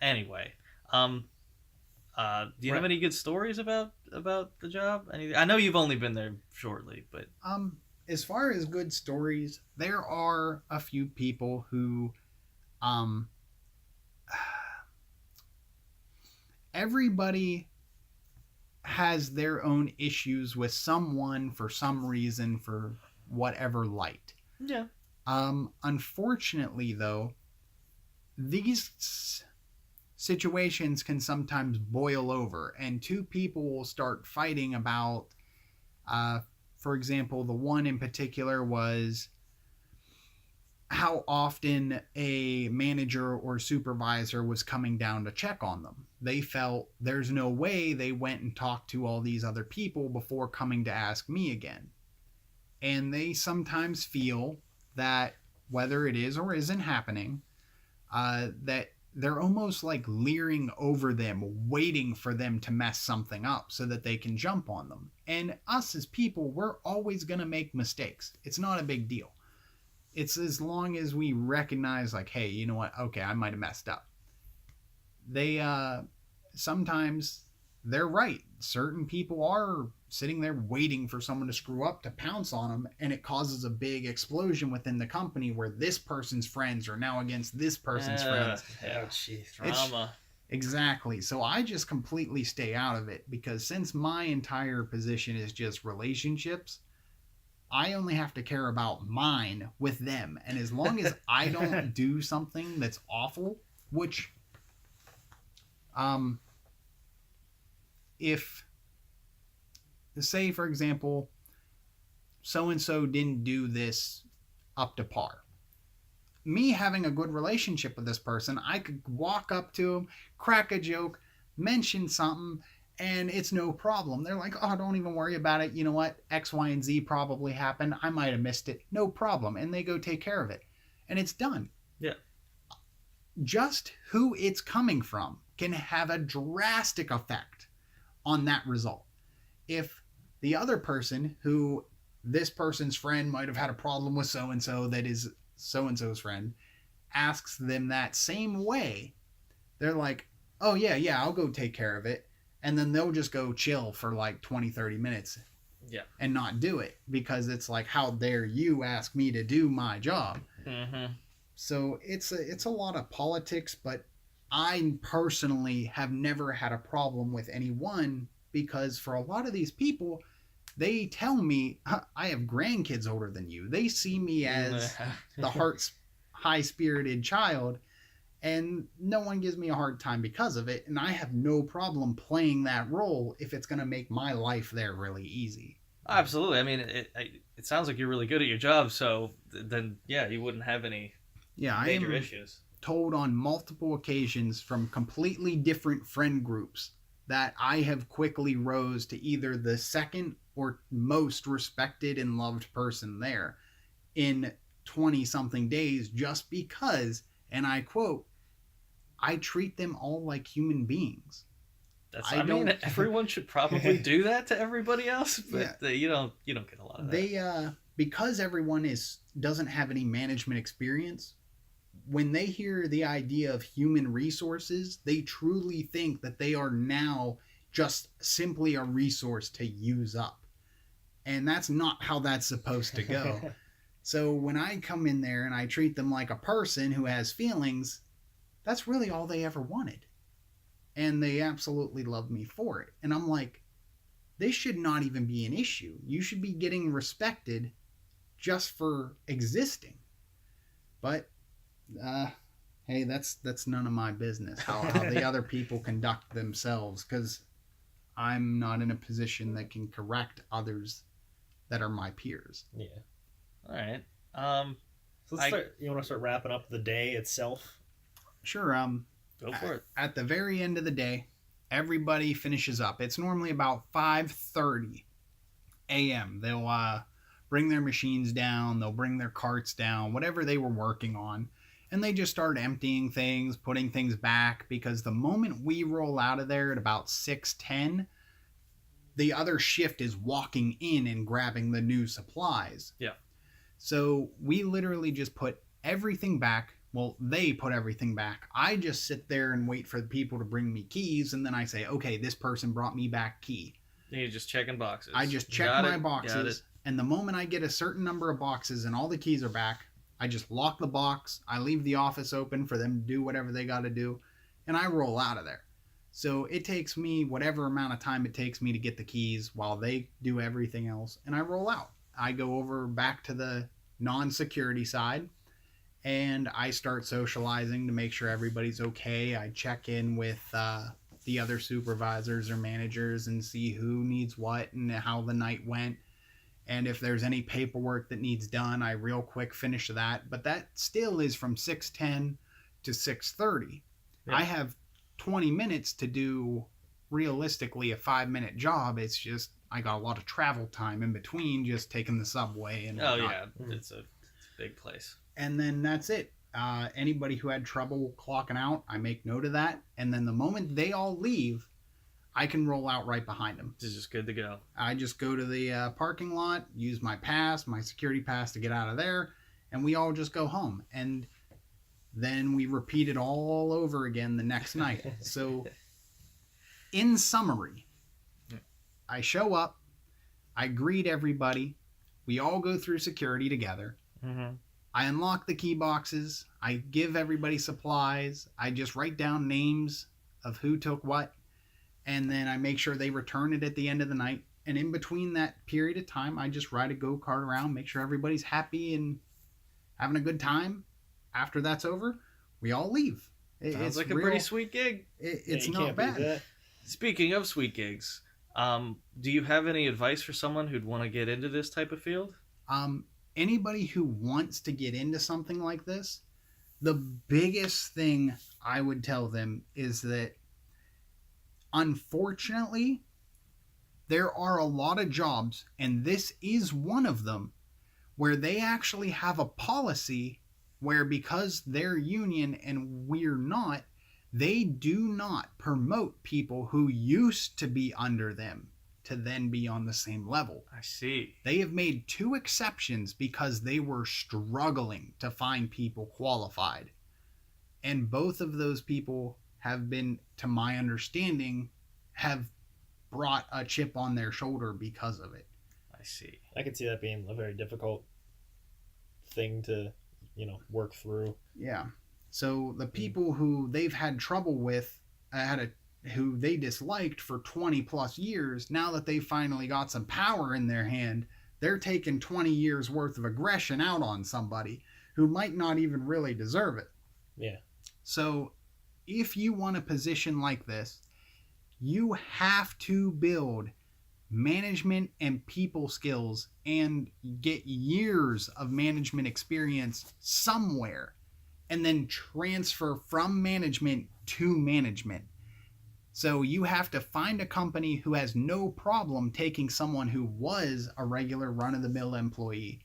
D: Anyway, do you have any good stories about the job? I know you've only been there shortly, but
B: As far as good stories, there are a few people who everybody has their own issues with someone for some reason, for whatever light.
D: yeah.
B: Unfortunately, though, these situations can sometimes boil over, and two people will start fighting about, for example, the one in particular was how often a manager or supervisor was coming down to check on them. They felt there's no way they went and talked to all these other people before coming to ask me again. And they sometimes feel that whether it is or isn't happening, that they're almost like leering over them, waiting for them to mess something up so that they can jump on them. And us as people, we're always going to make mistakes. It's not a big deal. It's as long as we recognize, like, hey, you know what? Okay, I might have messed up. They, sometimes they're right. Certain people are sitting there waiting for someone to screw up to pounce on them, and it causes a big explosion within the company where this person's friends are now against this person's friends.
C: Oh, jeez.
D: Drama.
B: Exactly. So I just completely stay out of it, because since my entire position is just relationships, I only have to care about mine with them. And as long as I don't do something that's awful, which, if, say, for example, so-and-so didn't do this up to par. Me having a good relationship with this person, I could walk up to him, crack a joke, mention something, and it's no problem. They're like, oh, don't even worry about it. You know what? X, Y, and Z probably happened. I might have missed it. No problem. And they go take care of it. And it's done.
D: Yeah.
B: Just who it's coming from can have a drastic effect on that result. If the other person, who this person's friend might have had a problem with so-and-so that is so-and-so's friend, asks them that same way, they're like, oh yeah, I'll go take care of it. And then they'll just go chill for like 20-30 minutes,
D: Yeah.
B: and not do it, because it's like, how dare you ask me to do my job?
D: Mm-hmm.
B: So it's a lot of politics, but I personally have never had a problem with anyone, because for a lot of these people, they tell me, I have grandkids older than you. They see me as the heart's high-spirited child, and no one gives me a hard time because of it, and I have no problem playing that role if it's going to make my life there really easy.
D: Absolutely. I mean, it sounds like you're really good at your job, so then, yeah, you wouldn't have any major issues.
B: Told on multiple occasions from completely different friend groups that I have quickly rose to either the second or most respected and loved person there in 20-something days, just because, and I quote, I treat them all like human beings.
D: I mean,
B: don't-
D: everyone should probably do that to everybody else, but
B: Yeah.
D: you don't get a lot of that.
B: They because everyone doesn't have any management experience, when they hear the idea of human resources, they truly think that they are now just simply a resource to use up. And that's not how that's supposed to go. So when I come in there and I treat them like a person who has feelings, that's really all they ever wanted. And they absolutely love me for it. And I'm like, this should not even be an issue. You should be getting respected just for existing. But hey, that's none of my business how the other people conduct themselves, because I'm not in a position that can correct others that are my peers.
C: Yeah.
D: All right.
C: So you want to start wrapping up the day itself?
B: Sure.
D: Go for it.
B: At the very end of the day, everybody finishes up. It's normally about 5:30 a.m. They'll bring their machines down. They'll bring their carts down, whatever they were working on. And they just start emptying things, putting things back, because the moment we roll out of there at about 6:10, the other shift is walking in and grabbing the new supplies.
D: Yeah.
B: So we literally just put everything back. Well, they put everything back. I just sit there and wait for the people to bring me keys, and then I say, okay, this person brought me back key.
D: You're just checking boxes.
B: I just check my boxes, and the moment I get a certain number of boxes and all the keys are back, I just lock the box. I leave the office open for them to do whatever they got to do, and I roll out of there. So it takes me whatever amount of time it takes me to get the keys while they do everything else, and I roll out. I go over back to the non-security side, and I start socializing to make sure everybody's okay. I check in with the other supervisors or managers and see who needs what and how the night went. And if there's any paperwork that needs done, I real quick finish that. But that still is from 6:10 to 6:30.
D: Yeah.
B: I have 20 minutes to do realistically a 5-minute job. It's just I got a lot of travel time in between, just taking the subway and
D: Oh
B: whatnot.
D: yeah, it's a big place.
B: And then that's it. Anybody who had trouble clocking out, I make note of that. And then the moment they all leave, I can roll out right behind them.
D: This is just good to go.
B: I just go to the parking lot, use my pass, my security pass to get out of there, and we all just go home. And then we repeat it all over again the next night. So, in summary, I show up, I greet everybody, we all go through security together.
D: Mm-hmm.
B: I unlock the key boxes, I give everybody supplies, I just write down names of who took what, and then I make sure they return it at the end of the night. And in between that period of time, I just ride a go-kart around, make sure everybody's happy and having a good time. After that's over, we all leave.
D: Sounds like a pretty sweet gig.
B: It's
C: you
B: not
C: can't beat
B: bad.
C: that.
D: Speaking of sweet gigs, do you have any advice for someone who'd want to get into this type of field?
B: Anybody who wants to get into something like this, the biggest thing I would tell them is that unfortunately, there are a lot of jobs, and this is one of them, where they actually have a policy where because they're union and we're not, they do not promote people who used to be under them to then be on the same level.
D: I see.
B: They have made 2 exceptions because they were struggling to find people qualified. And both of those people have been, to my understanding, have brought a chip on their shoulder because of it.
D: I see.
C: I could see that being a very difficult thing to, work through.
B: Yeah. So the people who they've had trouble with, who they disliked for 20 plus years, now that they finally got some power in their hand, they're taking 20 years worth of aggression out on somebody who might not even really deserve it.
C: Yeah.
B: So if you want a position like this, you have to build management and people skills and get years of management experience somewhere, and then transfer from management to management. So you have to find a company who has no problem taking someone who was a regular run-of-the-mill employee,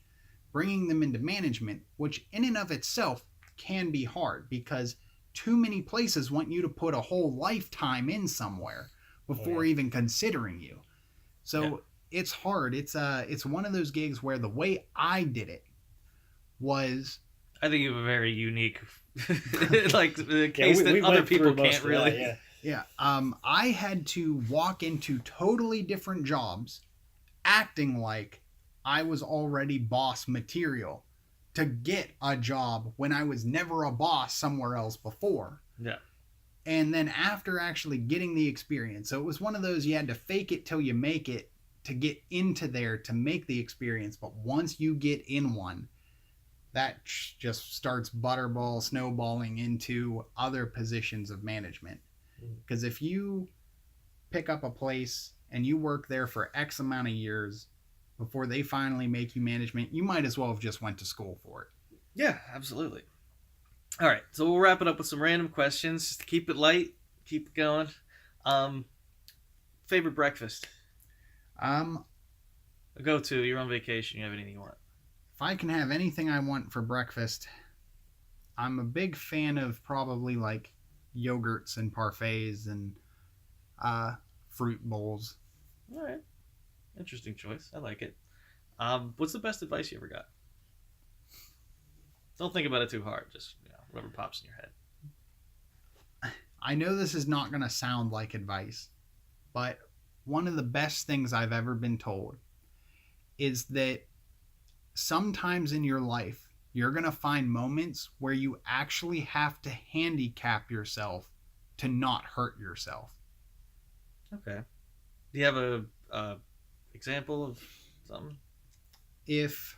B: bringing them into management, which in and of itself can be hard because too many places want you to put a whole lifetime in somewhere before even considering you. So it's hard. It's one of those gigs where the way I did it was,
D: I think you have a very unique, like the case that other people can't really.
B: I had to walk into totally different jobs, acting like I was already boss material to get a job when I was never a boss somewhere else before.
D: Yeah.
B: And then after actually getting the experience, so it was one of those you had to fake it till you make it to get into there to make the experience. But once you get in one, that just starts butterball snowballing into other positions of management. Because if you pick up a place and you work there for X amount of years before they finally make you management, you might as well have just went to school for it.
D: Yeah, absolutely. All right, so we'll wrap it up with some random questions just to keep it light, keep it going. Favorite breakfast? Go to. You're on vacation. You have anything you want?
B: If I can have anything I want for breakfast, I'm a big fan of probably like yogurts and parfaits and fruit bowls.
D: All right, interesting choice. I like it. What's the best advice you ever got? Don't think about it too hard. Just whatever pops in your head.
B: I know this is not going to sound like advice, but one of the best things I've ever been told is that sometimes in your life, you're going to find moments where you actually have to handicap yourself to not hurt yourself.
D: Okay. Do you have a example of something?
B: If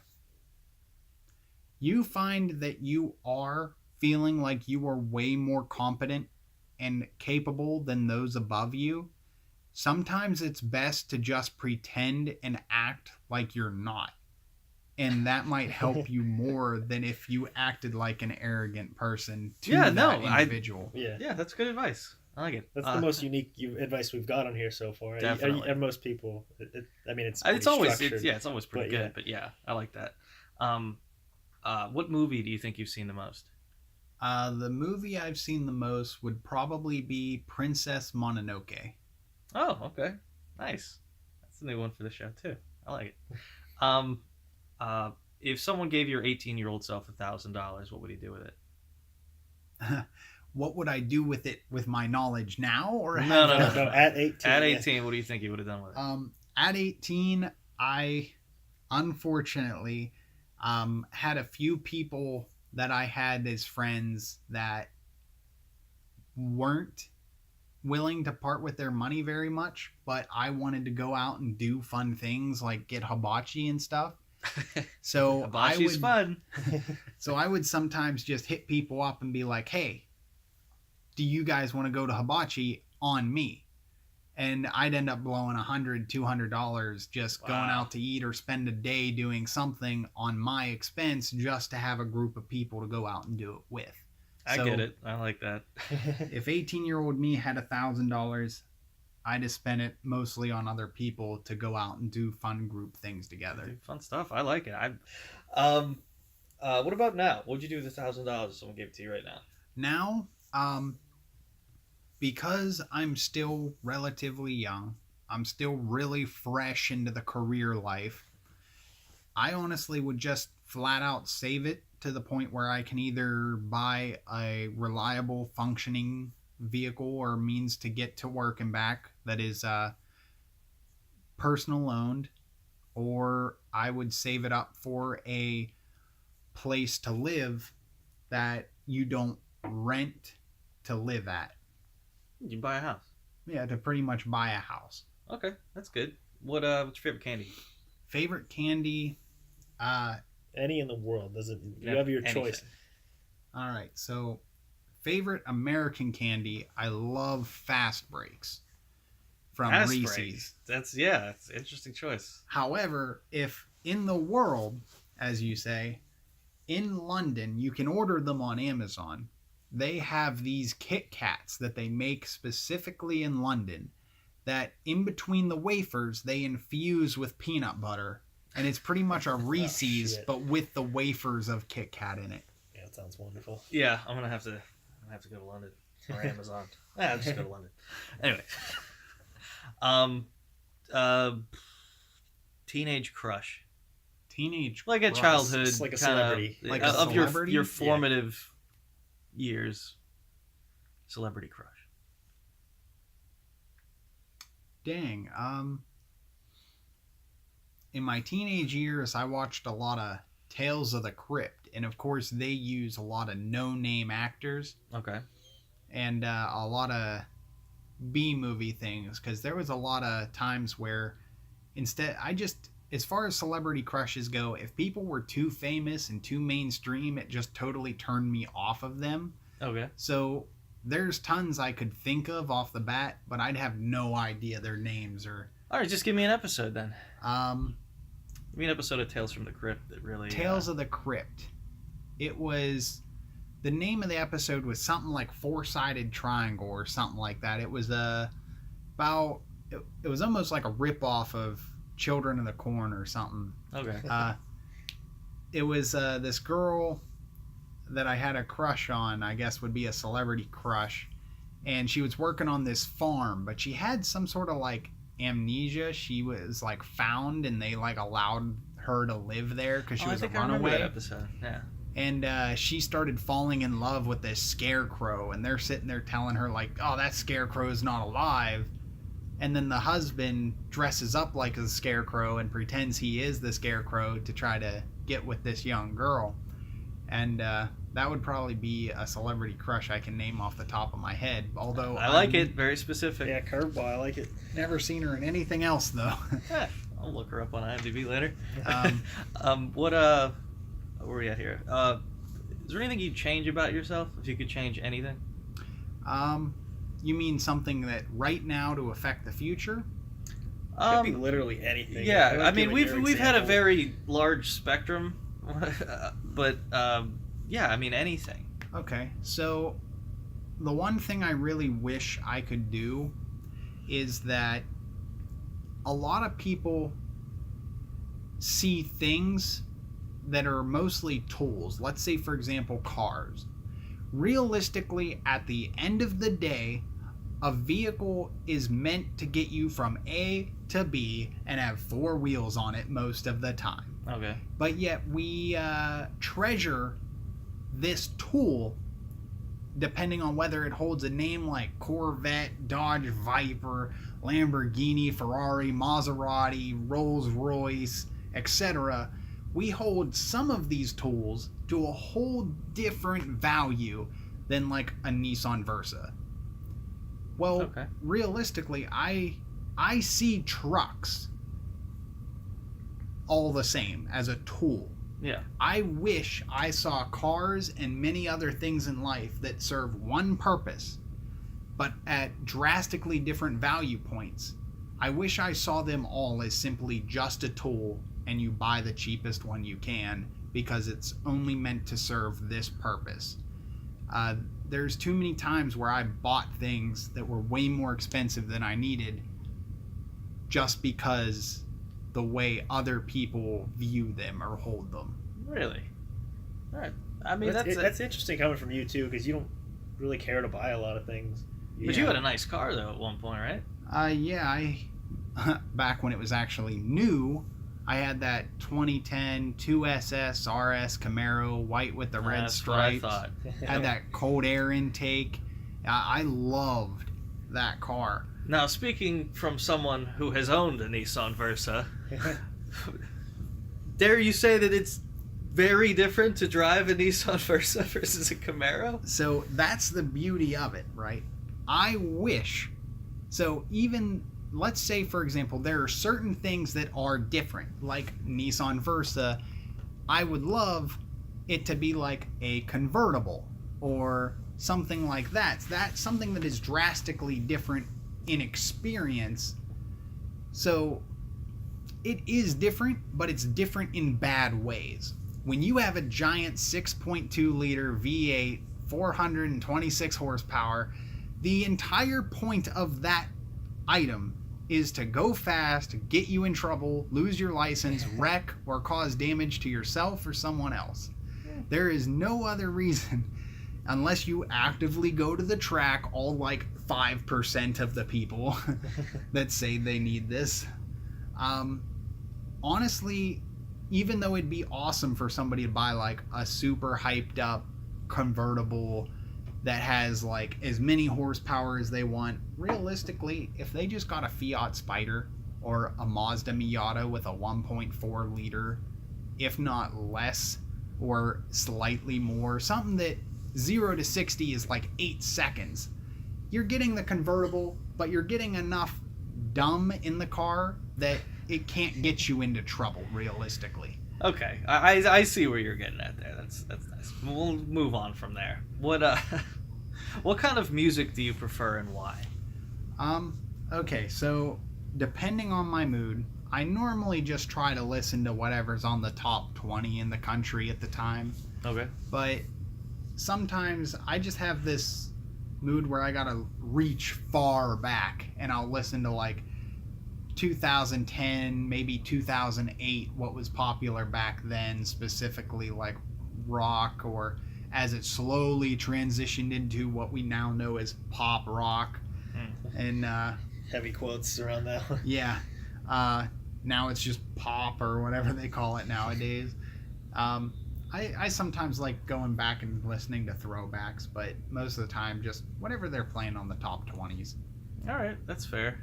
B: you find that you are feeling like you are way more competent and capable than those above you, sometimes it's best to just pretend and act like you're not. And that might help you more than if you acted like an arrogant person to that individual.
D: Yeah, that's good advice. I like it.
C: That's the most unique advice we've got on here so far.
D: Definitely.
C: And most people, it's
D: always pretty good. But yeah, I like that. What movie do you think you've seen the most?
B: The movie I've seen the most would probably be Princess Mononoke.
D: Oh, okay. Nice. That's a new one for the show, too. I like it. If someone gave your 18-year-old self $1,000, what would he do with it?
B: What would I do with it with my knowledge now? Or
D: No,
C: at 18.
D: At 18, what do you think you would have done with it?
B: At 18, I unfortunately had a few people that I had as friends that weren't willing to part with their money very much, but I wanted to go out and do fun things like get hibachi and stuff. So
D: Hibachi's fun.
B: So I would sometimes just hit people up and be like, hey, do you guys want to go to hibachi on me? And I'd end up blowing $100, $200 just going out to eat or spend a day doing something on my expense just to have a group of people to go out and do it with.
D: I get it. I like that.
B: If 18-year-old me had $1,000, I'd have spent it mostly on other people to go out and do fun group things together.
D: Do fun stuff. I like it. What about now? What'd you do with $1,000 if someone gave it to you right now?
B: Now, because I'm still relatively young, I'm still really fresh into the career life, I honestly would just flat out save it to the point where I can either buy a reliable functioning vehicle or means to get to work and back that is personal owned, or I would save it up for a place to live that you don't rent to live at.
D: You buy a house.
B: Yeah, to pretty much buy a house.
D: Okay, that's good. What's your favorite candy?
B: Favorite candy?
C: Any in the world. You have your choice.
B: All right, so favorite American candy, I love Fast Breaks from Reese's.
D: That's an interesting choice.
B: However, if in the world, as you say, in London, you can order them on Amazon. They have these Kit Kats that they make specifically in London that in between the wafers, they infuse with peanut butter. And it's pretty much a Reese's, but with the wafers of Kit Kat in it.
C: Yeah, that sounds wonderful.
D: Yeah, I'm going to have to I have to go to London or Amazon. I'll just go to London. Anyway, teenage crush, like a
B: crush.
D: childhood,
C: It's like a
D: kinda,
C: celebrity.
B: Like a
D: of
B: celebrity?
D: your formative years. Celebrity crush.
B: Dang. In my teenage years, I watched a lot of Tales of the Crypt, and of course, they use a lot of no-name actors
D: Okay.
B: and a lot of B-movie things, because there was a lot of times where instead, as far as celebrity crushes go, if people were too famous and too mainstream, it just totally turned me off of them.
D: Okay.
B: So there's tons I could think of off the bat, but I'd have no idea their names or.
D: All right, just give me an episode then.
B: Give
D: me an episode of Tales from the Crypt that really.
B: Tales of the Crypt. It was. The name of the episode was something like Four-Sided Triangle or something like that. It was about. It was almost like a rip-off of Children of the Corn or something.
D: Okay.
B: It was this girl that I had a crush on, I guess would be a celebrity crush. And she was working on this farm, but she had some sort of like amnesia. She was like found and they like allowed her to live there because she was a
D: I remember that
B: runaway.
D: episode. Yeah.
B: And she started falling in love with this scarecrow, and they're sitting there telling her like, oh, that scarecrow is not alive. And then the husband dresses up like a scarecrow and pretends he is the scarecrow to try to get with this young girl. And that would probably be a celebrity crush I can name off the top of my head. Although
D: I like it. Very specific.
C: Yeah, curveball. I like it.
B: Never seen her in anything else though.
D: Yeah, I'll look her up on IMDb later.
B: Um,
D: Where are we at here? Is there anything you'd change about yourself if you could change anything?
B: You mean something that right now to affect the future?
C: Could be literally anything.
D: Yeah,
C: Like,
D: I mean
C: given your
D: we've had a
C: example.
D: very large spectrum, but yeah, I mean anything.
B: Okay, so the one thing I really wish I could do is that a lot of people see things that are mostly tools. Let's say, for example, cars. Realistically, at the end of the day, a vehicle is meant to get you from A to B and have four wheels on it most of the time.
D: Okay.
B: But yet we treasure this tool depending on whether it holds a name like Corvette, Dodge Viper, Lamborghini, Ferrari, Maserati, Rolls-Royce, etc. We hold some of these tools to a whole different value than like a Nissan Versa. Well,
D: Okay.
B: realistically, I see trucks all the same as a tool.
D: Yeah.
B: I wish I saw cars and many other things in life that serve one purpose, but at drastically different value points. I wish I saw them all as simply just a tool and you buy the cheapest one you can because it's only meant to serve this purpose. There's too many times where I bought things that were way more expensive than I needed just because the way other people view them or hold them.
D: Really? All right. I mean
C: That's interesting coming from you too, because you don't really care to buy a lot of things.
D: But you had a nice car though at one point, right?
B: Yeah, I back when it was actually new, I had that 2010 2SS RS Camaro, white with the red
D: That's what I
B: stripes.
D: thought.
B: Had that cold air intake. I loved that car.
D: Now, speaking from someone who has owned a Nissan Versa, dare you say that it's very different to drive a Nissan Versa versus a Camaro?
B: So that's the beauty of it, right? I wish. So even, let's say, for example, there are certain things that are different, like Nissan Versa. I would love it to be like a convertible or something like that. That's something that is drastically different in experience. So it is different, but it's different in bad ways. When you have a giant 6.2 liter V8, 426 horsepower, the entire point of that item is to go fast, get you in trouble, lose your license, wreck, or cause damage to yourself or someone else. There is no other reason. unless you actively go to the track, all like 5% of the people that say they need this. Honestly, even though it'd be awesome for somebody to buy like a super hyped up convertible that has like as many horsepower as they want, realistically, if they just got a Fiat Spider or a Mazda Miata with a 1.4 liter, if not less or slightly more, something that 0 to 60 is like 8 seconds, you're getting the convertible, but you're getting enough dumb in the car that it can't get you into trouble realistically.
D: Okay, I see where you're getting at there. That's nice. We'll move on from there. What kind of music do you prefer and why?
B: Okay, so depending on my mood, I normally just try to listen to whatever's on the top 20 in the country at the time.
D: Okay.
B: But sometimes I just have this mood where I gotta reach far back and I'll listen to like 2010, maybe 2008, what was popular back then, specifically like rock, or as it slowly transitioned into what we now know as pop rock. And
C: Heavy quotes around that one.
B: yeah, now it's just pop or whatever they call it nowadays. I sometimes like going back and listening to throwbacks, but most of the time just whatever they're playing on the top 20s.
D: All right, that's fair.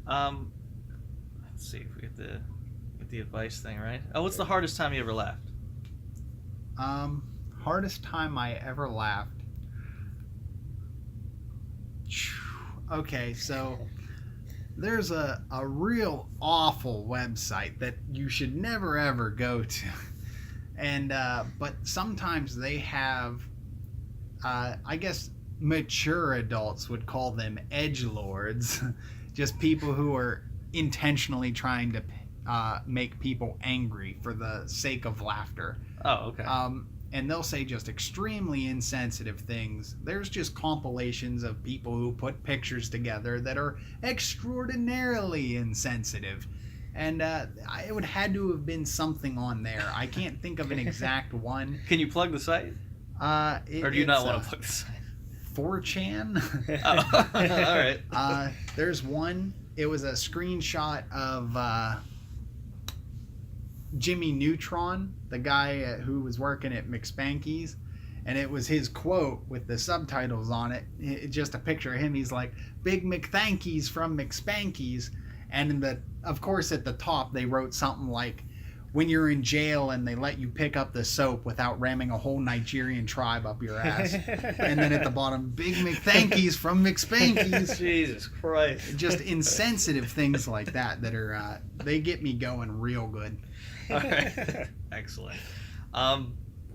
D: Let's see if we get the advice thing right. Oh, what's the hardest time you ever laughed?
B: Hardest time I ever laughed. Okay, so there's a real awful website that you should never ever go to. And but sometimes they have I guess mature adults would call them edgelords, just people who are intentionally trying to make people angry for the sake of laughter.
D: Oh, okay.
B: And they'll say just extremely insensitive things. There's just compilations of people who put pictures together that are extraordinarily insensitive. And it would had to have been something on there. I can't think of an exact one.
D: Can you plug the site? Or do you not want to plug the site?
B: 4chan.
D: Oh, all right.
B: There's one. It was a screenshot of Jimmy Neutron, the guy who was working at McSpanky's, and it was his quote with the subtitles on it. Just a picture of him. He's like, "Big McThankies from McSpanky's," and of course at the top they wrote something like, "When you're in jail and they let you pick up the soap without ramming a whole Nigerian tribe up your ass," and then at the bottom, "Big McThankies from McSpanky's."
D: Jesus Christ.
B: Just insensitive things like that are they get me going real good.
D: All right. Excellent.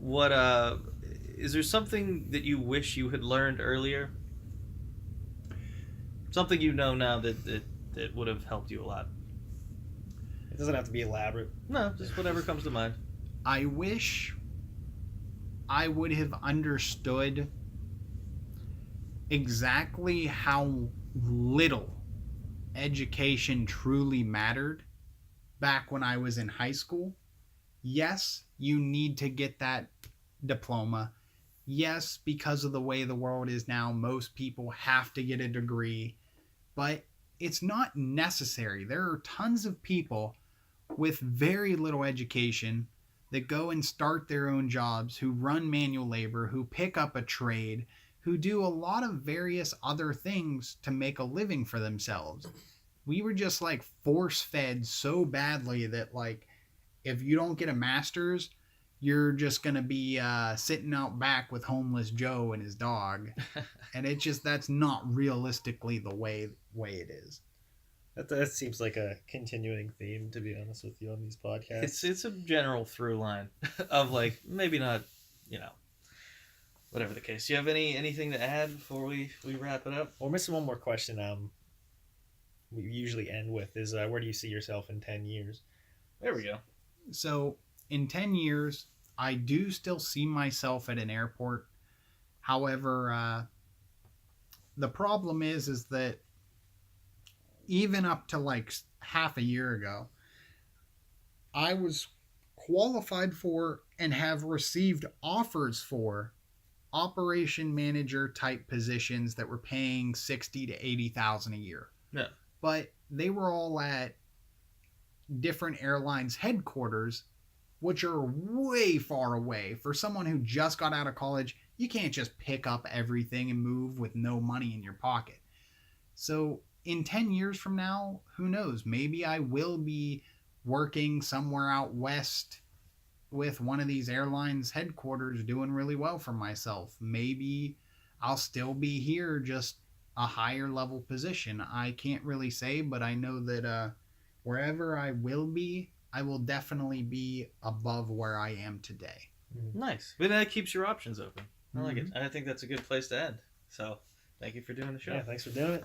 D: What is there something that you wish you had learned earlier? Something you know now that would have helped you a lot.
C: It doesn't have to be elaborate.
D: No, just whatever comes to mind.
B: I wish I would have understood exactly how little education truly mattered back when I was in high school. Yes, you need to get that diploma. Yes, because of the way the world is now, most people have to get a degree, but it's not necessary. There are tons of people with very little education that go and start their own jobs, who run manual labor, who pick up a trade, who do a lot of various other things to make a living for themselves. We were just like force fed so badly that like if you don't get a master's, you're just going to be sitting out back with homeless Joe and his dog. And that's not realistically the way it is.
C: That seems like a continuing theme, to be honest with you, on these podcasts.
D: It's a general through line of like maybe not, whatever the case. Do you have anything to add before we wrap it up?
C: We're missing one more question. We usually end with is where do you see yourself in 10 years?
D: There we go.
B: So in 10 years, I do still see myself at an airport. However, the problem is that even up to like half a year ago, I was qualified for and have received offers for operation manager type positions that were paying 60 to 80,000 a year.
D: Yeah.
B: But they were all at different airlines headquarters, which are way far away. For someone who just got out of college, you can't just pick up everything and move with no money in your pocket. So in 10 years from now, who knows? Maybe I will be working somewhere out west with one of these airlines headquarters doing really well for myself. Maybe I'll still be here, just a higher level position. I can't really say, but I know that wherever I will be, I will definitely be above where I am today.
D: Nice. But that keeps your options open. I like it. I think that's a good place to end. So thank you for doing the show.
C: Yeah, thanks for doing it.